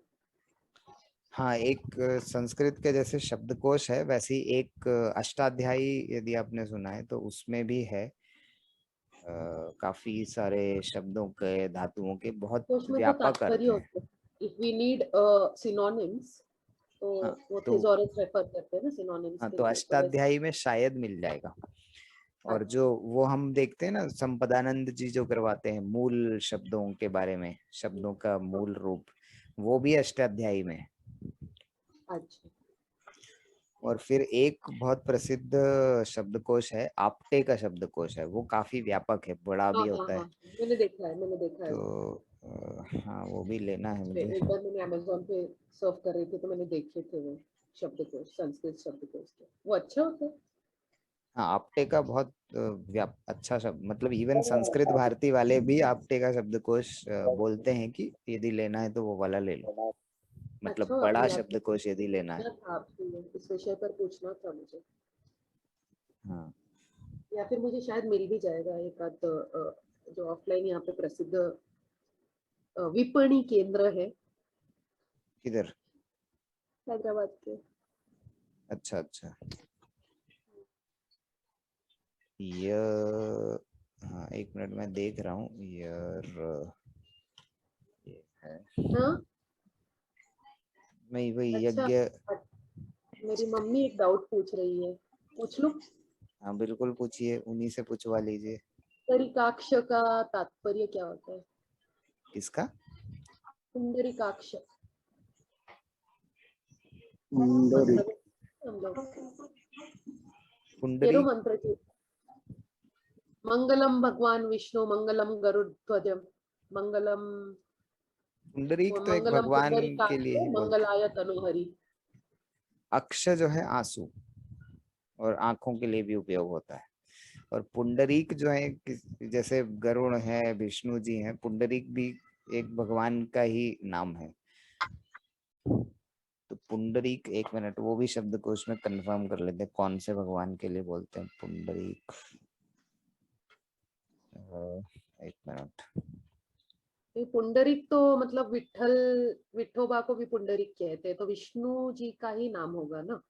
हाँ, एक संस्कृत के जैसे शब्दकोश है वैसे ही एक अष्टाध्यायी यदि आपने सुना है तो उसमें भी है। काफी सारे शब्दों के धातुओं के बहुत तो उसमें तो व्यापक तात्पर्य अर्थ है। होता है, इफ वी नीड सिनोनिम्स तो हाँ वो तो थेसॉरस रेफर करते हैं ना सिनोनिम्स हाँ के तो लिए, तो वैसे। अष्टाध्यायी में शायद मिल जाएगा। और अच्छा, जो वो हम देखते हैं ना संपदानंद जी जो करवाते हैं मूल शब्दों के बारे में, शब्दों का मूल रूप, वो भी अष्टाध्यायी में है। अच्छा। और फिर एक बहुत प्रसिद्ध शब्दकोश है, आपटे का शब्दकोश है, वो काफी व्यापक है, बड़ा हाँ भी हाँ होता हाँ, है। मैंने देखा है वो। तो हाँ वो भी लेना है मुझे। एक बार मैंने अमेज़न पे सर्फ कर रही थी तो मैंने देखे थे वो शब्दकोश, संस्कृत शब्दकोश के, वो अच्छा होता है। हाँ, आपटे का बहुत अच्छा शब्द, मतलब इवन संस्कृत भारती वाले भी आपटे का शब्दकोश बोलते हैं कि यदि लेना है तो वो वाला ले लो, मतलब अच्छा, बड़ा या फिर शब्दकोश यदि लेना है। पूछना था आपसे, इस विषय पर पूछना था मुझे, हाँ या फिर मुझे शायद मिल भी जाएगा एक आध जो ऑफलाइन यहाँ पे प्रसिद्ध विपणी केंद्र है किधर? हैदराबाद के। अच्छा अच्छा, ये हाँ एक मिनट मैं देख रहा हूँ यार, ये है हाँ, मैं वही अच्छा। यज्ञ। मेरी मम्मी एक डाउट पूछ रही है, पूछ लूं? हाँ बिल्कुल पूछिए, उन्हीं से पूछवा लीजिए। पुंडरीकाक्ष का तात्पर्य क्या होता है? किसका? पुंडरीकाक्ष मुंडरी मंत्र में हम लोग पुंडरी? तेरो मंत्र की, मंगलम भगवान विष्णु, मंगलम गरुड़ध्वज, मंगलम पुंडरीक तो एक मंगलम भगवान के पुंडरीकाक्ष लिए ही बोलते हैं। मंगलाय तनुहरि। अक्ष जो है आंसू और आंखों के लिए भी उपयोग होता है। और पुंडरीक जो है जैसे गरुड़ है, विष्णु जी हैं, पुंडरीक भी एक भगवान का ही नाम है। तो पुंडरीक, एक मिनट वो भी शब्दकोश में कंफर्म कर लेते हैं कौन से भगवान के लिए बोलते हैं पुंडरीक। एक मिनट, ये पुंडरीक तो मतलब विठल, विठोबा को भी पुंडरीक कहते हैं, तो विष्णु जी का ही नाम होगा ना।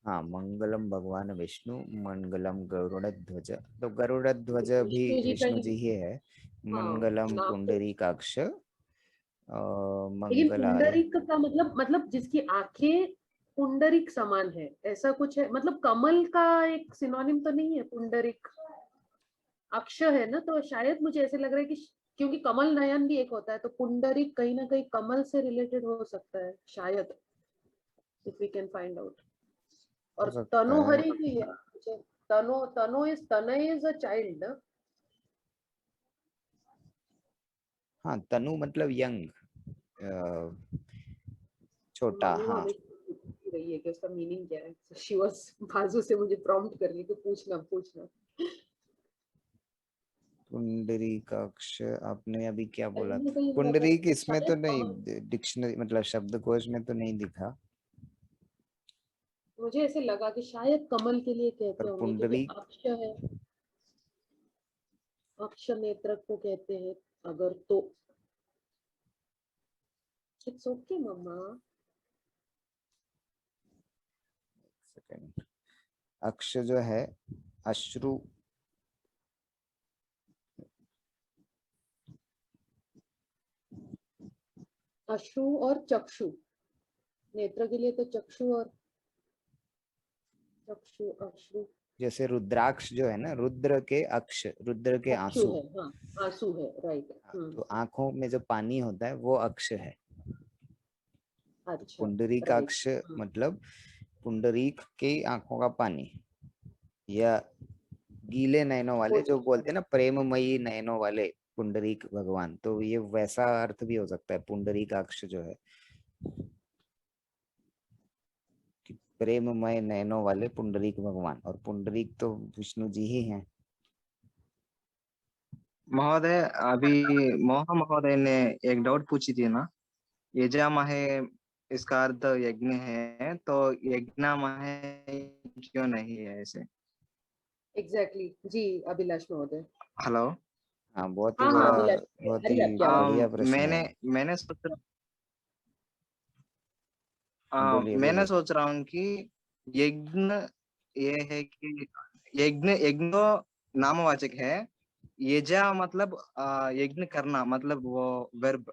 हाँ मंगलम भगवान विष्णु, मंगलम गरुड़ ध्वज, तो गरुड़ ध्वज भी विष्णु जी का विष्णु ही, जी ही है। हाँ, मंगलम नाम तो। पुंडरीकाक्ष लेकिन मंगलाय। पुंडरीक का मतलब जिसकी आंखें पुंडरीक समान है, ऐसा कुछ है? मतलब कमल का एक सिनोनिम तो नहीं है पुंडरीक? अक्ष है ना, तो शायद मुझे ऐसे लग रहा है कि क्योंकि कमल नयन भी एक होता है, तो पुंडरीक कहीं ना कहीं कमल से रिलेटेड हो सकता है शायद, if we can find out. हो और सकता है। तनोहरि भी है, तनो is, Tanay is a child ना। हाँ तनु मतलब यंग, छोटा। मालूम हाँ हमें रही है कि उसका मीनिंग क्या है। शी वाज बाजू से मुझे प्रॉम्प्ट कर रही कि पूछना पूछना। पुंडरीकाक्ष आपने अभी क्या बोला कहीं ना था? कहीं हुआ था, पुंडरीक इसमें तो शायद नहीं, कमल। डिक्शनरी मतलब शब्दकोश में तो नहीं दिखा, मुझे ऐसे लगा कि शायद कमल के लिए कहते पर होंगे क्योंकि पुंडरीक अक्ष है, अक्ष नेत्र को कहते हैं अगर तो। It's okay mamma. सेकंड, अक्ष जो है अश्रु, अश्रु और चक्षु, नेत्र के लिए तो चक्षु और चक्षु अश्रु। जैसे रुद्राक्ष जो है ना, रुद्र के अक्ष, रुद्र के चक्षु आंसू। है, हाँ आंसू है, राइट। तो आंखों में जो पानी होता है वो अक्ष है। अच्छा, राइट। पुंडरीकाक्ष मतलब पुंडरीक के आंखों का पानी, या गीले नयनों वाले, जो बोलते हैं ना प्रेममयी नयनों वाले पुंडरीक भगवान, तो ये वैसा अर्थ भी हो सकता है पुंडरीकाक्ष जो है, कि प्रेममय नयनों वाले पुंडरीक भगवान, और पुंडरीक तो विष्णु जी ही हैं। महोदय, अभी मोह महोदय ने एक डाउट पूछी थी ना, यजामहे इसका अर्थ यज्ञ है, तो यज्ञामहे क्यों नहीं है ऐसे? एग्जैक्टली जी अभिलाष महोदय। हाँ, बहुत ही हाँ बड़ा, हाँ अभिलाष, बहुत हरी ही आपकी आवाज। बढ़िया प्रश्न मैंने है। मैंने सोच बोलिए मैंने बोलिए। सोच रहा हूँ कि यज्ञ ये है कि यज्ञ यज्ञ नामवाचक है, यजा मतलब यज्ञ करना, मतलब वो वर्ब,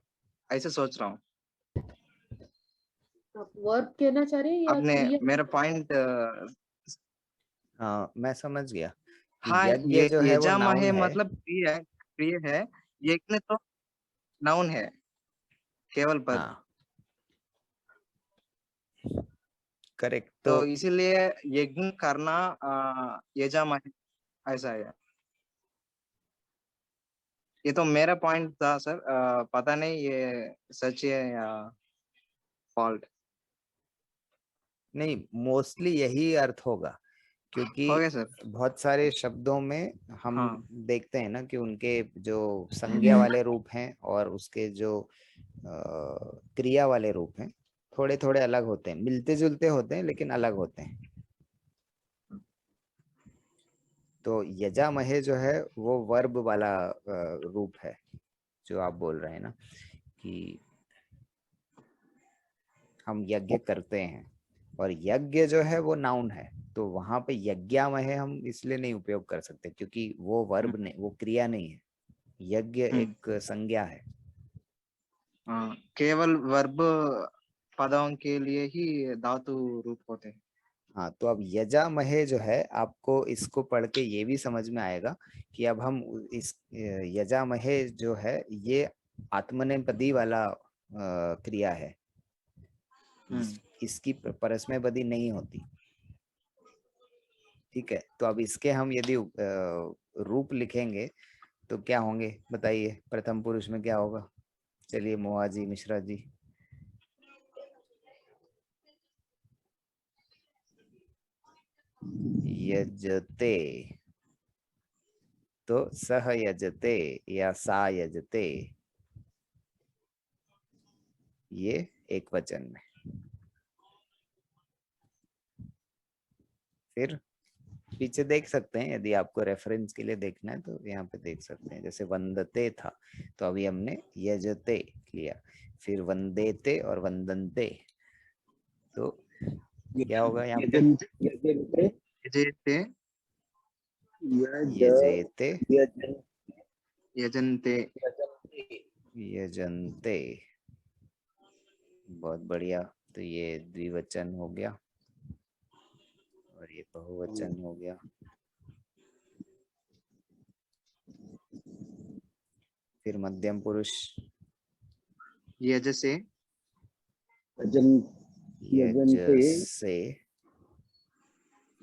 ऐसे सोच रहा हूँ। आप वर्ब कहना चाह रहे हैं या आपने क्रिया? मेरा पॉइंट, हाँ मैं समझ गया कि हाँ, यज्ञ ये जो है वो यजामहे नाउन है। मतलब प्रिय है, यज्ञ तो नाउन है, केवल पद। हाँ करेक्ट। तो तो इसीलिए यज्ञ करना यजामहे ऐसा है। ये तो मेरा पॉइंट था सर, पता नहीं ये सच है या फॉल्ट। नहीं, मोस्टली यही अर्थ होगा, क्योंकि हो गया सर। बहुत सारे शब्दों में हम हाँ। देखते हैं ना कि उनके जो संज्ञा वाले रूप हैं और उसके जो क्रिया वाले रूप हैं थोड़े थोड़े अलग होते हैं, मिलते जुलते होते हैं लेकिन अलग होते हैं। तो यजामहे जो है वो वर्ब वाला रूप है जो आप बोल रहे हैं ना, कि हम यज्ञ करते हैं, और यज्ञ जो है वो नाउन है, तो वहां पे यज्ञामहे हम इसलिए नहीं उपयोग कर सकते क्योंकि वो वर्ब नहीं, वो क्रिया नहीं है, यज्ञ एक संज्ञा है। हाँ, केवल वर्ब पदों के लिए ही धातु रूप होते हैं। हाँ, तो अब यजामहे जो है, आपको इसको पढ़ के ये भी समझ में आएगा कि अब हम इस यजामहे जो है ये आत्मनेपदी वाला क्रिया है, इसकी परस्मैपदी नहीं होती। ठीक है, तो अब इसके हम यदि रूप लिखेंगे तो क्या होंगे बताइए, प्रथम पुरुष में क्या होगा? चलिए मोहा जी, मिश्रा जी। यजते, तो सह यजते या सा यजते, ये एक वचन में। फिर पीछे देख सकते हैं, यदि आपको रेफरेंस के लिए देखना है तो यहाँ पे देख सकते हैं, जैसे वंदते था तो अभी हमने यजते किया, फिर वंदेते और वंदनते, तो क्या होगा यहाँ पे? यजन्ते यजेते, यजेते, यजन्ते। यजन्ते, बहुत बढ़िया। तो ये द्विवचन हो गया और ये बहुवचन हो गया। फिर मध्यम पुरुष यजसे, यजन्ते यजसे,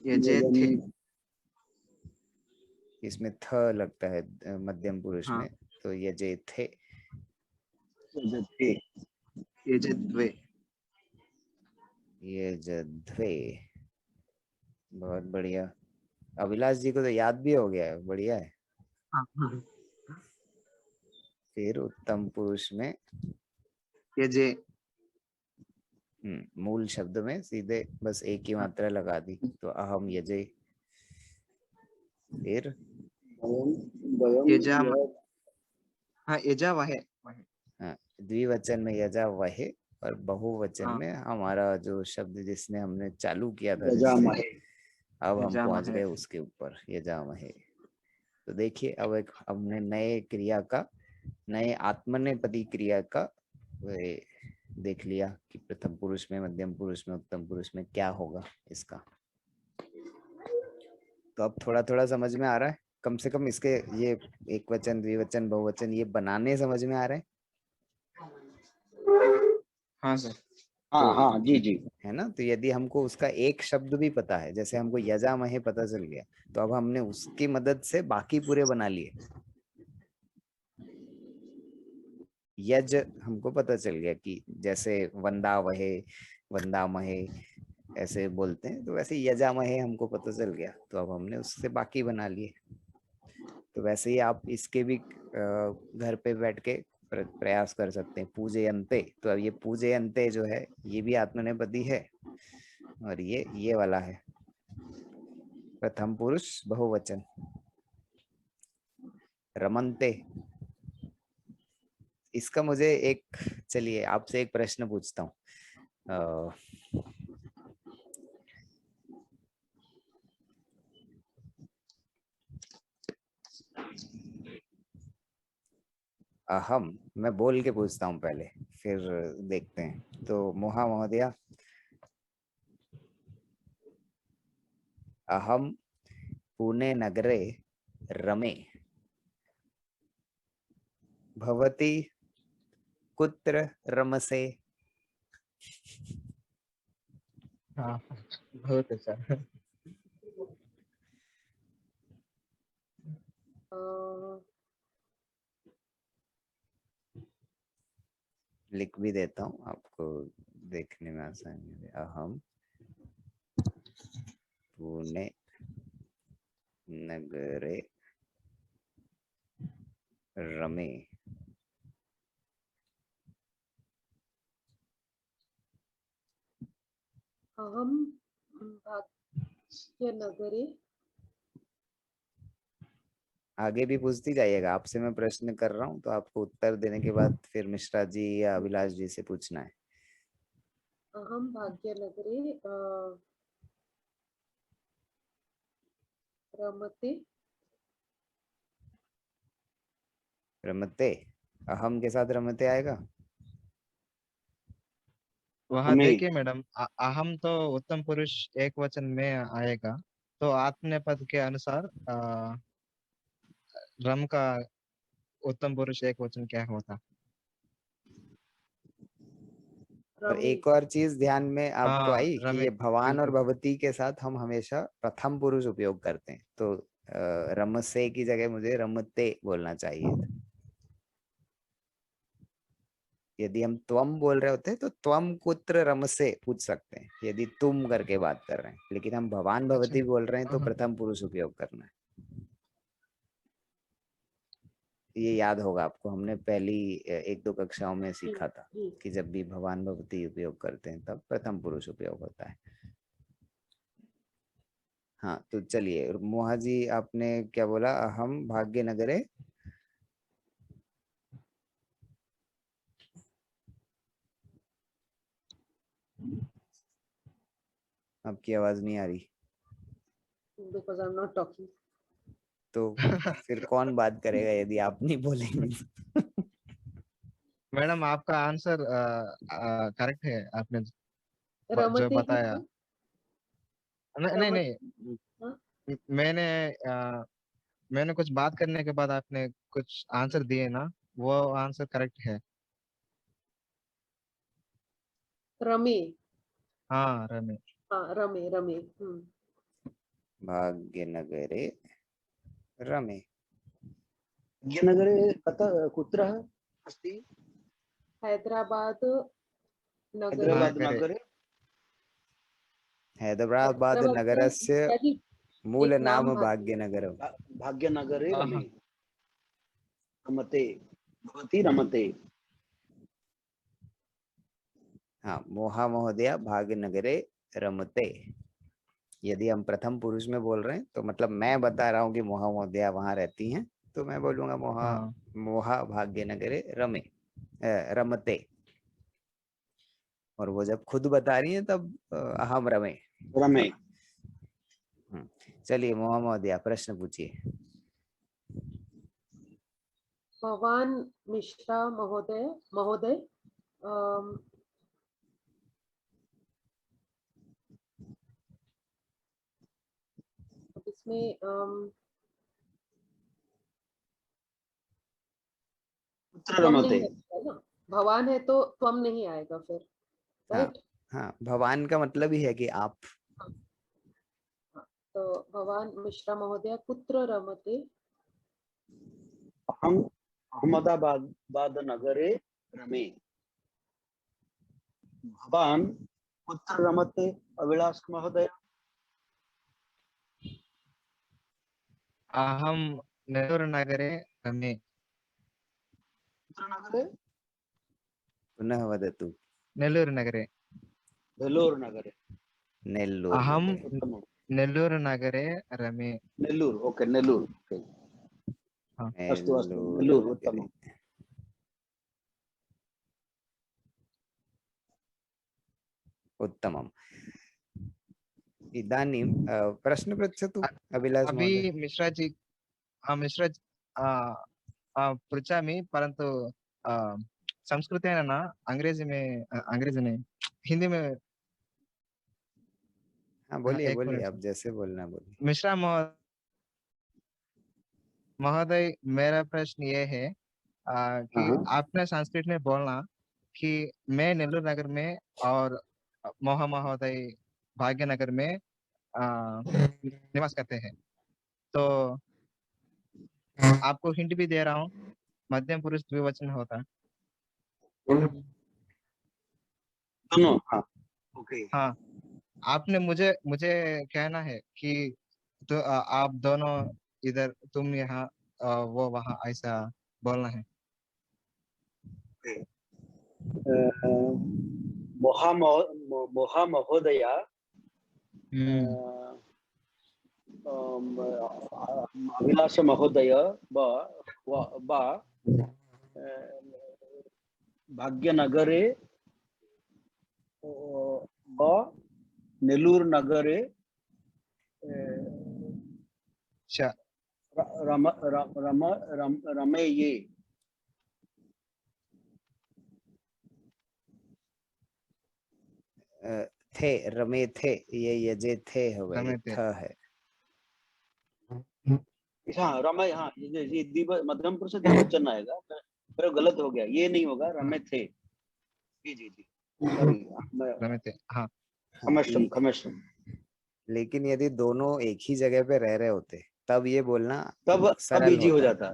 यजेथे। इसमें थ लगता है मध्यम पुरुष हाँ, में, तो यजेथे, यजते यजद्वे। यजध्वे, बहुत बढ़िया। अभिलाष जी को तो याद भी हो गया है, बढ़िया है। फिर उत्तम पुरुष में यजे, मूल शब्द में सीधे बस एक ही मात्रा लगा दी, तो अहम यजे। फिर यजा, हाँ यजा वहे, हाँ, द्विवचन में यजा वहे, और बहुवचन हाँ में हमारा जो शब्द जिसने हमने चालू किया था, यजामहे। जिससे अब हम पहुंच यजामहे। गए उसके ऊपर, यजामहे। तो देखिए अब एक हमने नए क्रिया का, नए आत्मनेपदी क्रिया का देख लिया कि प्रथम पुरुष में, मध्यम पुरुष में, उत्तम पुरुष में क्या होगा इसका। तो अब थोड़ा थोड़ा समझ में आ रहा है, कम से कम इसके ये एक वचन, द्विवचन, बहुवचन ये बनाने समझ में आ रहे हैं। हाँ सर। हाँ हाँ जी जी। है ना। तो यदि हमको उसका एक शब्द भी पता है, जैसे हमको यजामहे पता चल गया, तो अब हमने उसकी मदद से बाकी पूरे बना लिए। यज हमको पता चल गया कि जैसे वंदावहे, वंदामहे ऐसे बोलते हैं, तो वैसे यजामहे हमको पता चल गया, तो अब हमने उससे बाकी बना लिए। तो वैसे ही आप इसके भी घर पे बैठ के प्रयास कर सकते हैं। पूजयन्ते, तो अब ये पूजयन्ते जो है ये भी आत्मनेपदी है, और ये वाला है प्रथम पुरुष बहुवचन। रमन्ते, इसका मुझे एक, चलिए आपसे एक प्रश्न पूछता हूँ। अहम, मैं बोल के पूछता हूँ पहले, फिर देखते हैं। तो मोहा महोदया, अहम पुणे नगरे रमे, भवती कुत्र रमसे। हाँ बहुत अच्छा। लिख भी देता हूँ आपको देखने में आसानी है। अहम पुणे नगरे रमे, अहम भाग्यनगरे, आगे भी पूछती जाइएगा। आपसे मैं प्रश्न कर रहा हूँ, तो आपको उत्तर देने के बाद फिर मिश्रा जी या अभिलाष जी से पूछना है। अहम भाग्यनगरे रमते, रमते, अहम के साथ रमते आएगा। वहाँ हमें देखिए मैडम, अहम तो उत्तम पुरुष एक वचन में आएगा, तो आत्मनेपद के अनुसार रम का उत्तम पुरुष एक वचन क्या होता। और रमे। एक और चीज ध्यान में आपको हाँ आई कि रमे, ये भवान और बिल्कुल। भवती के साथ हम हमेशा प्रथम पुरुष उपयोग करते हैं, तो रमसे की जगह मुझे रमते बोलना चाहिए था। यदि हम त्वम बोल रहे होते तो त्वम कुत्र रमसे पूछ सकते हैं, यदि तुम करके बात कर रहे हैं। लेकिन हम भवान अच्छा। भवती बोल रहे हैं तो हाँ प्रथम पुरुष उपयोग करना है। ये याद होगा आपको, हमने पहली एक दो कक्षाओं में सीखा था कि जब भी भवान भवती उपयोग करते हैं तब प्रथम पुरुष उपयोग होता है। हाँ, तो चलिए मोहा जी, आपने क्या बोला? अहम भाग्य नगरे, आपकी आवाज नहीं आ रही, because I'm not talking. तो फिर कौन बात करेगा यदि आप नहीं बोलेंगे? मैडम, आपका आंसर करेक्ट है, आपने जो रमते ही बताया। था। नहीं नहीं रमत, नहीं, हाँ? मैंने मैंने कुछ बात करने के बाद आपने कुछ आंसर दिए ना, वो आंसर करेक्ट है। रमे, हाँ रमे। हाँ रमे रमे। भाग्य नगरे रमे, भाग्यनगरे कुत्र अस्ति? हैदराबाद नगरे, हैदराबाद नगरे, नगरे हैदराबाद नगरस्य इत्यादि मूल एक नाम नाम भाग्यनगरम। भाग्यनगरे आहा। रमे, रमते, भवती रमते। हाँ, मोहा महोदया भाग्यनगरे रमते। यदि हम प्रथम पुरुष में बोल रहे हैं तो मतलब मैं बता रहा हूँ कि मोहा महोदया वहां रहती हैं, तो मैं बोलूंगा मोहा हाँ। मोहा भाग्यनगरे रमे रमते। और वो जब खुद बता रही हैं तब अहम रमे। रमे। चलिए मोहा महोदया प्रश्न पूछिए। भवान मिश्रा महोदय महोदय इसमें पुत्र त्वम रमते। नहीं है ना, भवान है तो त्वम नहीं आएगा फिर, हाँ राइट? हाँ, भवान का मतलब ही है कि आप। तो भवान मिश्रा महोदय कुत्र रमते? अहम अहमदाबाद नगरे रमे। भवान कुत्र रमते अभिलाष महोदय? अहम नेल्लूरुनगरे रमे। कुत्र नगरे? पुनः वदतु। नेल्लूरुनगरे। वेल्लोर नगरे। नेल्लूर अहम नगरे। उत्तमम्। नेल्लूरुनगरे रमे। Nellore, okay, Nellore, okay. हाँ। अस्तु अस्तु, नेल्लूर नेल्लूर नगरे। उत्तमम्। उत्तमम्। इदानीं प्रश्न पृच्छतु अभिलाष अभी महोदय। मिश्रा जी, मिश्रा जी, पृच्छामि, परन्तु संस्कृतेन न, अंग्रेजी में, अंग्रेजी नहीं, हिंदी में। हाँ बोलिए एक बोलिए, मिनट। आप जैसे बोलना बोलिए। मिश्रा महोदय, मेरा प्रश्न ये है कि हाँ, आपने संस्कृत में बोलना कि मैं नेल्लूर नगर में और मोहा महोदय भाग्यनगर में निवास करते हैं। तो आपको हिंट भी दे रहा हूँ, मध्यम पुरुष द्विवचन होता है। दोनों, हाँ, ओके। हाँ, आपने मुझे मुझे कहना है कि तो आप दोनों इधर, तुम यहाँ, वो वहाँ, ऐसा बोलना है। मोहा महोदया अभिलाष महोदय बा भाग्यनगरे ब नेल्लूर नगरे अच्छा। रम रम रम रमे ये। थे रमे थे, ये यजे थे होगा, ये रमे थे। थ है। हाँ रमे, हाँ ये मध्यम पुरुष द्विवचन आएगा, मेरा गलत हो गया, ये नहीं होगा, रमे थे। जी जी जी, सॉरी, रमे थे, हाँ। क्षमस्वम। लेकिन यदि दोनों एक ही जगह पे रह रहे होते तब ये बोलना तब सरल इजी हो होता। जाता,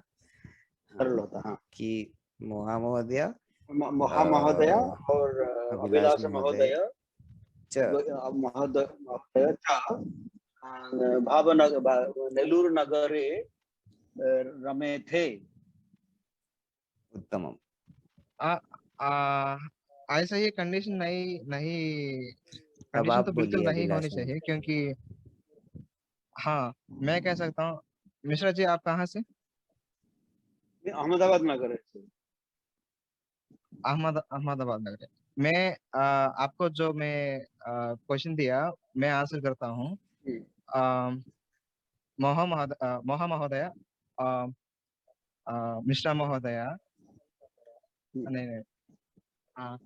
सरल होता, हाँ। कि मोहा महोदया मोहा महोदया और अभिलाष अभिलाष महोदय महोदय च महोदय नेल्लूर नगरे रमे थे। उत्तमम्। ऐसा ये कंडीशन नहीं नहीं, अब कंडीशन आप तो बिल्कुल बोलिए नहीं होनी अभिलाष चाहिए, महोदय। क्योंकि हाँ, मैं कह सकता हूँ। मिश्रा जी, आप कहाँ से? अहमदाबाद नगर से। अहमदाबाद नगर। मैं आपको जो मैं क्वेश्चन दिया, मैं आंसर करता हूँ। मोहा महोदय, मिश्रा महोदया, नहीं नहीं, हाँ।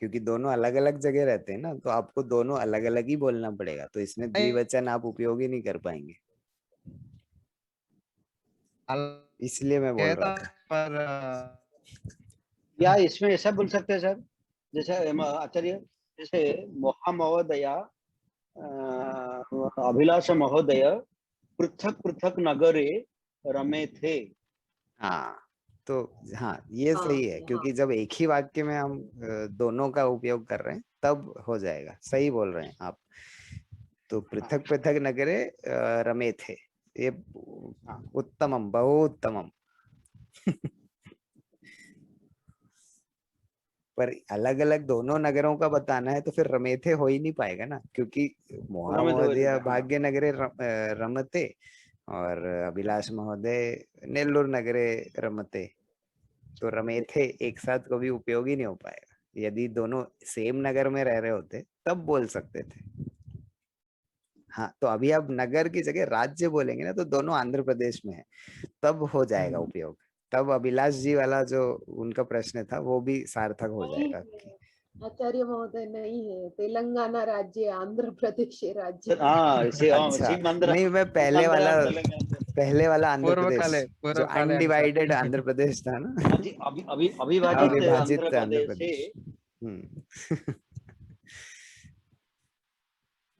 क्योंकि दोनों अलग अलग जगह रहते हैं ना, तो आपको दोनों अलग अलग ही बोलना पड़ेगा, तो इसमें द्विवचन आप उपयोग ही नहीं कर पाएंगे, इसलिए मैं बोल कहता रहा था। पर या इसमें ऐसा बोल सकते हैं सर, जैसे आचार्य, जैसे मोहा महोदया अभिलाष महोदय पृथक पृथक नगरे रमे थे। हाँ तो हाँ ये सही है, क्योंकि जब एक ही वाक्य में हम दोनों का उपयोग कर रहे हैं तब हो जाएगा। सही बोल रहे हैं आप। तो पृथक पृथक नगरे रमे थे, ये उत्तमम, बहु उत्तमम। पर अलग अलग दोनों नगरों का बताना है तो फिर रमेथे हो ही नहीं पाएगा ना, क्योंकि महोदय भाग्य नगरे रमते और अभिलाष महोदय नेल्लूर नगरे रमते, तो रमेथे एक साथ कभी उपयोग ही नहीं हो पाएगा। यदि दोनों सेम नगर में रह रहे होते तब बोल सकते थे। हाँ, तो अभी आप नगर की जगह राज्य बोलेंगे ना, तो दोनों आंध्र प्रदेश में है, तब हो जाएगा उपयोग। तब अभिलाष जी वाला जो उनका प्रश्न था वो भी सार्थक हो जाएगा। आचार्य महोदय नहीं है, तेलंगाना राज्य, आंध्र प्रदेश राज्य। अच्छा, नहीं मैं पहले वाला आंध्र प्रदेश जो अनडिवाइडेड आंध्र प्रदेश था ना, अविभाजित आंध्र प्रदेश।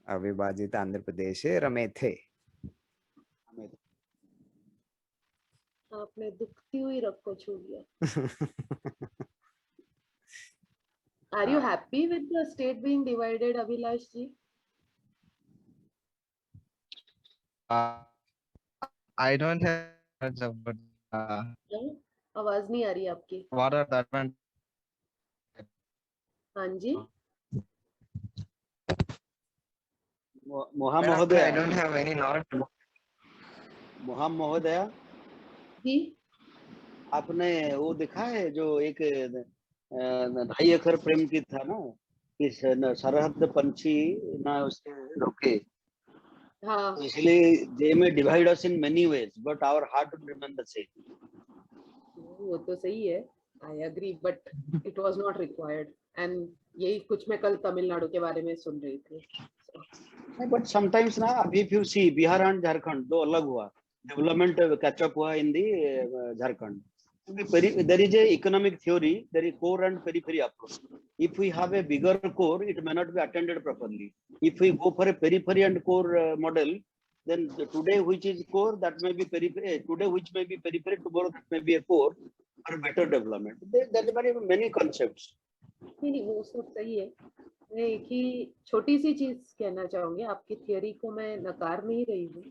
अविभाजित आंध्र प्रदेश रमे थे। आपने दुखती हुई रग को छू लिया। Are you happy with the state being divided, Abhilash ji? I don't have but आवाज नहीं आ रही आपकी। what are the advantages? हाँ जी। मोहा महोदय, I don't have any knowledge. मोहा महोदय जी, आपने वो देखा है जो एक 2.5 एकड़ प्रेम की था ना, कि सरहद पंछी ना उसके रोके। हाँ, तो इसलिए they may divide us in many ways, but our heart will remain the same. वो तो सही है, I agree, but it was not required. And यही कुछ मैं कल तमिलनाडु के बारे में सुन रही थी। But sometimes ना, if you see Bihar and Jharkhand दो अलग हुआ, development catch up हुआ in the Jharkhand. There is a economic theory, there is core and periphery approach. If we have a bigger core, it may not be attended properly. If we go for a periphery and core model, then today which is core, that may be periphery. Today which may be periphery, tomorrow that may be a core for better development. There are very many concepts. नहीं, वो सब सही है। मैं एक ही छोटी सी चीज कहना चाहूंगी, आपकी थियरी को मैं नकार नहीं रही हूँ,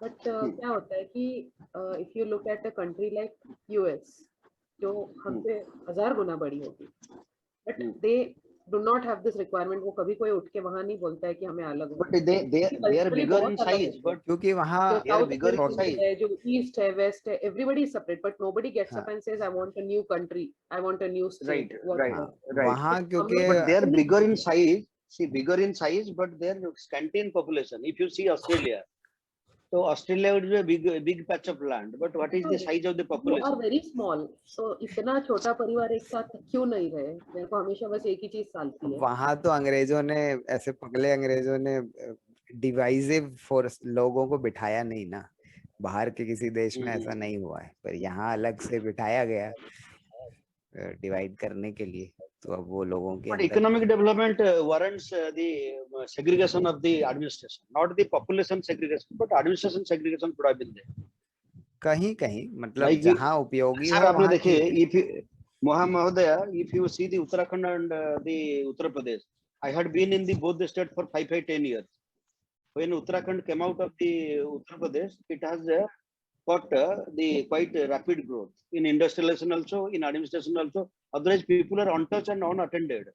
बट क्या होता है कि if you look at a country like US, जो हमसे 1000 गुना बड़ी होगी, but they do not have this requirement. वो कभी कोई उठ के वहां नहीं बोलता है कि हमें अलग होना है। They are bigger in size, but क्योंकि वहाँ bigger in size. जो ईस्ट है, वेस्ट है, everybody is separate, but nobody gets up and says I want a new country, I want a new state. Right. वहाँ क्योंकि But they are bigger in size. See, bigger in size, but they are scanty in population. If you see Australia, so Australia would be a big patch of land. But what is the size of the You population? are very small. So इतना छोटा परिवार एक साथ क्यों नहीं रहे? मेरे को हमेशा बस एक ही चीज सालती है। वहाँ तो अंग्रेजों ने, ऐसे पगले अंग्रेजों ने डिवाइसिव फोर्स लोगों को बिठाया नहीं ना। बाहर के किसी देश में ऐसा नहीं हुआ है, पर यहाँ अलग से बिठाया गया डिवाइड करने के लिए। तो अब वो लोगों के But economic development warrants the segregation of the administration, not the population segregation, but administration segregation could have been there. कहीं कहीं मतलब जहाँ उपयोगी सर हो आपने वहाँ देखिए, ठीक है। if महोदय, if you see the Uttarakhand and the Uttar Pradesh, I had been in the both the state for 5-10 years. When Uttarakhand came out of the Uttar Pradesh, it has got the quite rapid growth in industrialization also, in administration also. Otherwise, people are untouched and unattended.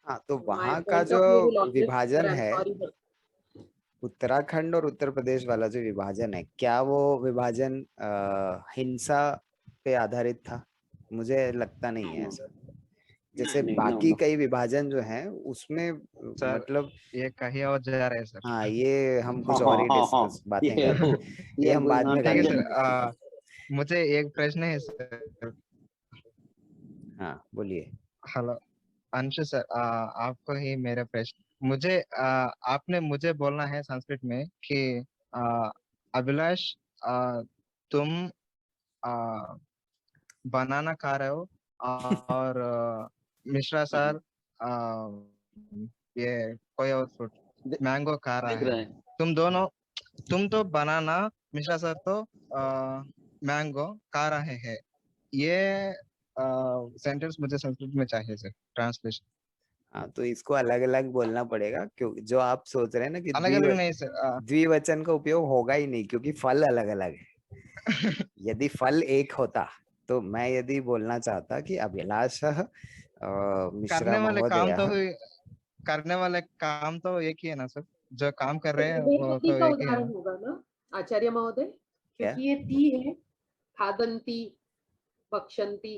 हाँ, तो वहाँ का जो विभाजन है, उत्तराखंड और उत्तर प्रदेश वाला जो विभाजन है, क्या वो विभाजन हिंसा पे आधारित था? मुझे लगता नहीं है ऐसा। जैसे बाकी कई विभाजन जो हैं उसमें मतलब ये कहीं और जा रहे हैं सर। हाँ, ये हम कुछ और ही डिस्कस बातें करें, ये हम बाद में ठीक है करेंगे। सर, मुझे एक प्रश्न है सर। हाँ बोलिए। हेलो अंशु सर, आपको ही मेरा प्रश्न। मुझे आपने मुझे बोलना है संस्कृत में कि अभिलाष, तुम बनाना खा रहे हो और मिश्रा सर ये कोई और फ्रूट मैंगो खा रहा है। तुम दोनों, तुम तो बनाना, मिश्रा सर तो मैंगो खा रहे हैं, ये सेंटेंस मुझे संस्कृत में चाहिए सर, ट्रांसलेशन। हाँ, तो इसको अलग अलग बोलना पड़ेगा, क्योंकि जो आप सोच रहे हैं ना कि अलग अलग नहीं सर। द्विवचन का उपयोग होगा ही नहीं, क्योंकि फल अलग अलग है। यदि फल एक होता तो मैं यदि बोलना चाहता कि अभिलाषः मिश्रा महोदयः, करने वाले काम तो एक ही है ना सर, जो काम कर रहे हैं उभय वो पदी तो का एक ही है उदाहरण ना। होगा ना आचार्य महोदय, क्या? क्योंकि ये ती है, खादंती, भक्षंती,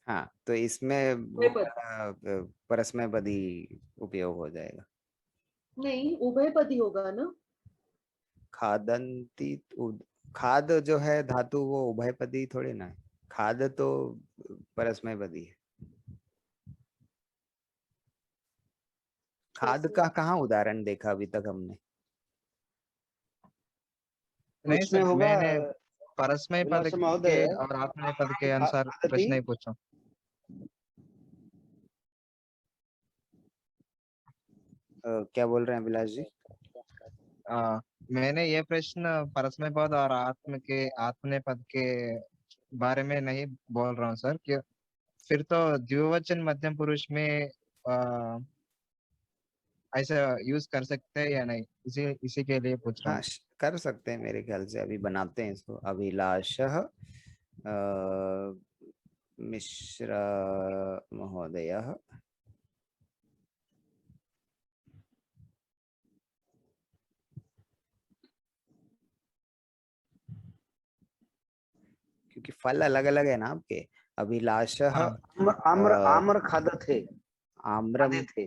हाँ, तो इसमें उभय पद परस्मैपदी उपयोग हो जाएगा। नहीं, उभय पदी होगा ना। खादंती, खाद जो है धातु वो उभयपदी थोड़ी ना है, खाद तो परस्मैपदी है। खाद का कहाँ उदाहरण देखा अभी तक हमने? नहीं उसमें सर, होगा मैंने परस्मय पद विलास के महोदय और आत्मनेय पद के अनुसार खादति। प्रश्न ही पूछा। क्या बोल रहे हैं अभिलाष जी? मैंने ये प्रश्न परस्मय पद और आत्मनेय पद के बारे में नहीं बोल रहा हूँ सर, कि फिर तो द्विवचन मध्यम पुरुष में ऐसा यूज कर सकते हैं या नहीं, इसी के लिए पूछ रहा हाँ, हूँ। कर सकते हैं मेरे ख्याल से। अभी बनाते हैं इसको, अभिलाषः मिश्रा महोदयः क्योंकि फल अलग अलग है ना आपके। अभिलाषः आम्र आम्र खादत है, आम्रम, खादे थे।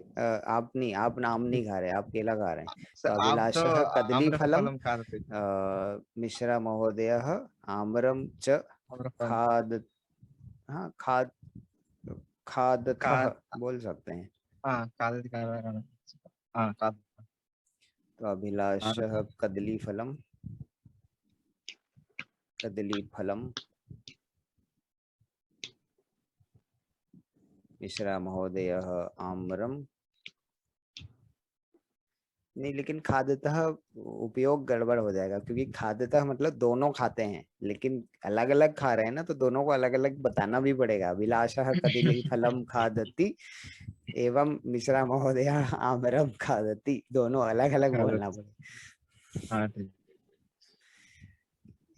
आप नहीं, आप नाम नहीं खा रहे, आप केला खा रहे हैं। तो सर आप तो अभिलाषः कदली फलम आम्रफलम खाते थे। मिश्रा महोदयः आम्रम च आम्रफल खाद, हाँ खाद, खादथः का बोल सकते हैं। हाँ खाते थे, हाँ खाते तो अभिलाषः कदली फलम, कदली फलम मिश्रा महोदयः आम्रम, नहीं लेकिन खादतः उपयोग गड़बड़ हो जाएगा, क्योंकि खादतः मतलब दोनों खाते हैं, लेकिन अलग अलग खा रहे हैं ना, तो दोनों को अलग अलग बताना भी पड़ेगा। अभिलाषः कदली फलम खादति एवं मिश्रा महोदय आमरम खादति, दोनों अलग अलग बोलना पड़ेगा। हाँ ठीक।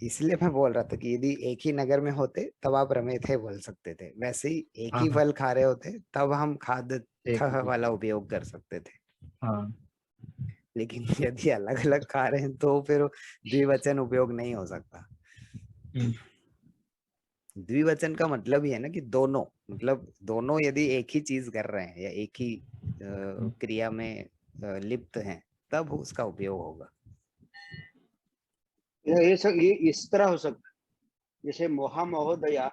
इसलिए मैं बोल रहा था कि यदि एक ही नगर में होते तब आप रमेथे बोल सकते थे, वैसे ही एक ही हाँ फल खा रहे होते तब हम ठीक खादतः ठीक। वाला उपयोग कर सकते थे। हाँ लेकिन यदि अलग अलग खा रहे हैं तो फिर द्विवचन उपयोग नहीं हो सकता। द्विवचन का मतलब ही है ना कि दोनों, मतलब दोनों यदि एक ही चीज कर रहे हैं या एक ही क्रिया में लिप्त हैं, तब उसका उपयोग होगा। ये इस तरह हो सकता है, जैसे मोहा महोदया,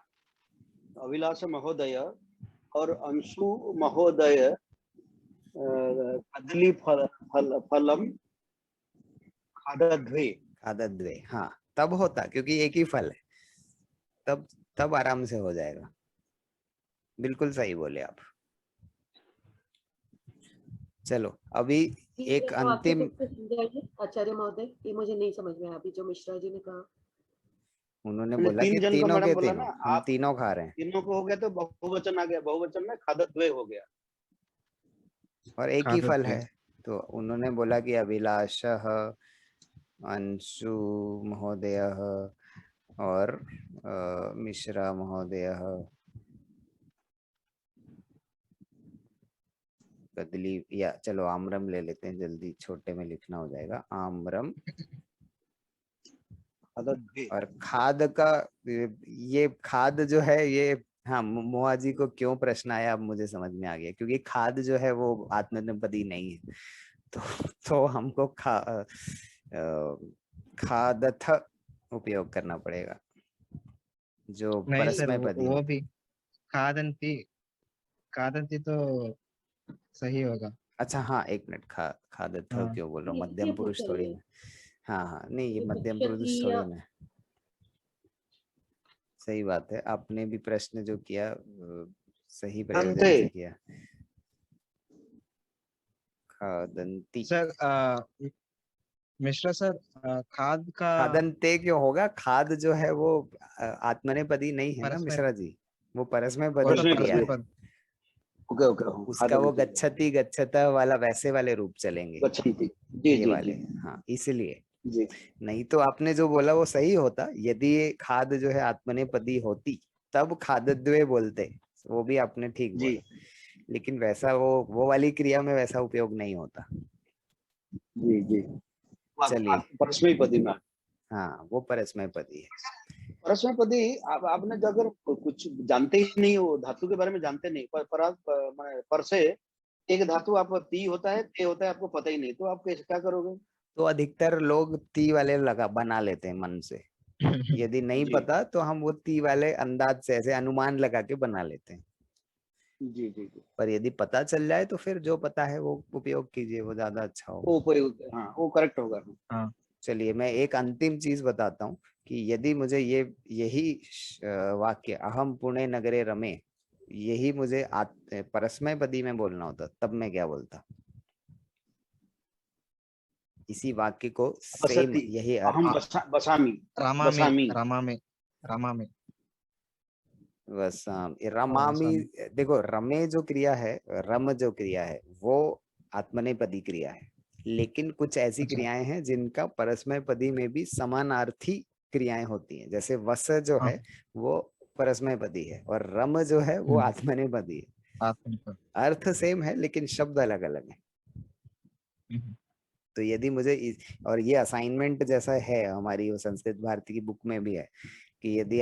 अभिलाष महोदय और अंशु महोदय कदली फलम खादद्वे। खादद्वे, हाँ तब होता, क्योंकि एक ही फल है, तब आराम से हो जाएगा। बिल्कुल सही बोले आप। चलो अभी एक तो आपके अंतिम, फिर से समझाइए आचार्य महोदय, ये मुझे नहीं समझ में आया अभी जो मिश्रा जी ने कहा। उन्होंने मैंने बोला कि 3 जन को तीनों मैडम के बोला तीनों ना, हम आप तीनों खा रहे हैं, तीनों को हो गया तो बहुवचन आ गया, बहुवचन में खादद्वे हो गया। और एक ही फल खादद्वे। है। तो उन्होंने बोला कि अभिलाषः अंशु महोदयः और मिश्रा महोदयः कदली, या चलो आम्रम ले लेते हैं, जल्दी छोटे में लिखना हो जाएगा, आम्रम। खादद्वे। और खाद का, ये खाद जो है ये, हाँ मोहा जी को क्यों प्रश्न आया अब मुझे समझ में आ गया, क्योंकि खाद जो है वो आत्मनेपदी नहीं है। तो हमको खादथ उपयोग करना पड़ेगा, जो नहीं सर, परस्मय पदी वो है। भी खादंती, खादंती तो सही होगा। अच्छा हाँ, एक मिनट, खादथ हाँ क्यों बोल रहा हूँ, इसलिए मध्यम पुरुष पूछा थोड़ी ये ना। हाँ हाँ, नहीं ये कि मध्यम भक्षती पुरुष या थोड़ी ना। सही बात है, आपने भी प्रश्न जो किया सही प्रयोजन खादन्ते। से किया। खादंती, सर, मिश्रा सर, खाद का खादन्ते क्यों होगा? खाद जो है वो आत्मनेपदी नहीं है ना परस्मै- मिश्रा जी, वो परस्मैपदी परस्मै क्रिया है। परस्मैपद। ओके ओके उसका वो गच्छति गच्छता वाला वैसे वाले रूप चलेंगे, गच्छन्ति। जी ये जी वाले। जी हाँ, इसलिए जी नहीं तो आपने जो बोला वो सही होता। यदि ये खाद जो है आत्मनेपदी होती तब खादद्वय बोलते, वो भी आपने ठीक जी बोला। लेकिन वैसा वो वाली क्रिया में वैसा उपयोग नहीं होता। जी जी। चलिए, परस्मैपदी में, हाँ वो परस्मैपदी है। परस्मैपदी आपने जो अगर कुछ जानते ही नहीं हो, धातु के बारे में जानते नहीं, पर से एक धातु आप ती होता है, ते होता है, आपको पता ही नहीं, तो आप कैसे क्या करोगे? तो अधिकतर लोग ती वाले लगा बना लेते हैं मन से। यदि नहीं जी पता तो हम वो ती वाले अंदाज से ऐसे अनुमान लगा के बना लेते हैं। जी जी जी। पर यदि पता चल जाए तो फिर जो पता है वो उपयोग कीजिए, वो ज्यादा अच्छा होगा। वो उपयोग, हाँ वो करेक्ट होगा। हाँ, चलिए, मैं एक अंतिम चीज बताता हूँ कि यदि मुझे यही वाक्य अहम पुणे नगरे रमे, यही मुझे परस्मैपदी में बोलना होता, तब मैं क्या बोलता? इसी वाक्य को सेम बसति, यही अहम अर्थ, बसामी, रामा में, बसामी। रामा में, रामा में। बस रमामी। देखो, रमे जो क्रिया है, रम जो क्रिया है वो आत्मनेपदी क्रिया है। लेकिन कुछ ऐसी अच्छा। क्रियाएं हैं जिनका परस्मैपदी में भी समानार्थी क्रियाएं होती हैं। जैसे वस जो हाँ। है वो परस्मैपदी है और रम जो है वो आत्मनेपदी है। आत्मनेपद। अर्थ सेम है लेकिन शब्द अलग अलग है। तो यदि मुझे और ये असाइनमेंट जैसा है, हमारी वो संस्कृत भारती की बुक में भी है कि यदि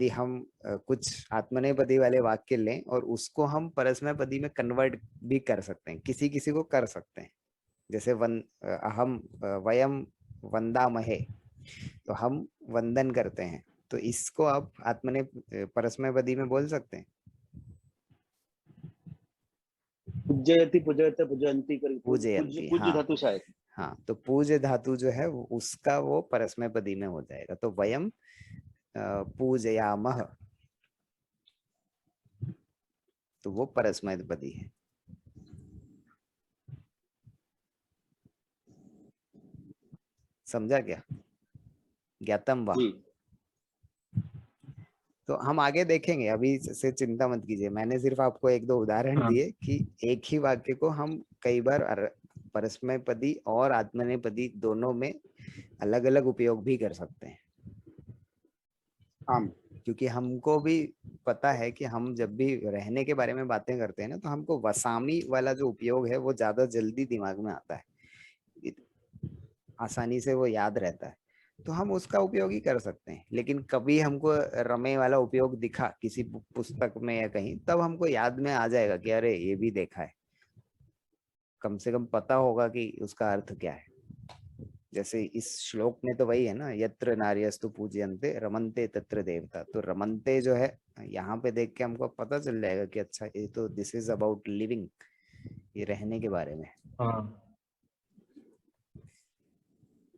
हम कुछ आत्मनेपदी वाले वाक्य लें और उसको हम परस्मैपदी में कन्वर्ट भी कर सकते हैं, किसी किसी को कर सकते हैं। जैसे अहम वयम वंदामहे, तो हम वंदन करते हैं, तो इसको आप परस्मैपदी में बोल सकते हैं। पूजयति पूजयते पूजयंती करके पूजयंती, पूज्य हाँ धातु शायद। हाँ, तो पूज्य धातु जो है उसका वो परस्मैपदी में हो जाएगा। तो वयम पूजयामः, तो वो परस्मैपदी है। समझा क्या? ज्ञातम वा? तो हम आगे देखेंगे, अभी से चिंता मत कीजिए। मैंने सिर्फ आपको एक दो उदाहरण दिए कि एक ही वाक्य को हम कई बार परस्मैपदी और आत्मनेपदी दोनों में अलग अलग उपयोग भी कर सकते हैं। क्योंकि हमको भी पता है कि हम जब भी रहने के बारे में बातें करते हैं ना, तो हमको वसामी वाला जो उपयोग है वो ज्यादा जल्दी दिमाग में आता है, आसानी से वो याद रहता है, तो हम उसका उपयोग ही कर सकते हैं। लेकिन कभी हमको रमे वाला उपयोग दिखा किसी पुस्तक में या कहीं, तब हमको याद में आ जाएगा कि अरे ये भी देखा है, कम से कम पता होगा कि उसका अर्थ क्या है। जैसे इस श्लोक में तो वही है ना, यत्र नार्यस्तु पूज्यन्ते रमन्ते तत्र देवता। तो रमन्ते जो है यहाँ पे देख के हमको पता चल जाएगा कि अच्छा, ये तो दिस इज अबाउट लिविंग, ये रहने के बारे में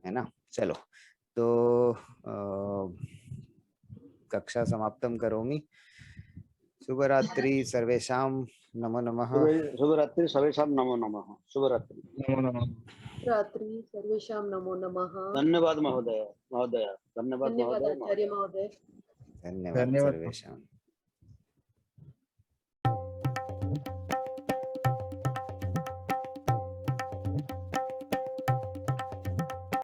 है ना। चलो, तो कक्षा समाप्तं करोमि। शुभरात्रि सर्वेषां, नमो नमः। शुभरात्रि सर्वेषां, नमो नमः। शुभरात्रि, नमो नमः। रात्रि सर्वेषां नमो नमः। धन्यवाद महोदय, धन्यवाद धन्यवाद महोदय, आचार्य महोदय। धन्यवाद सर्वेषां।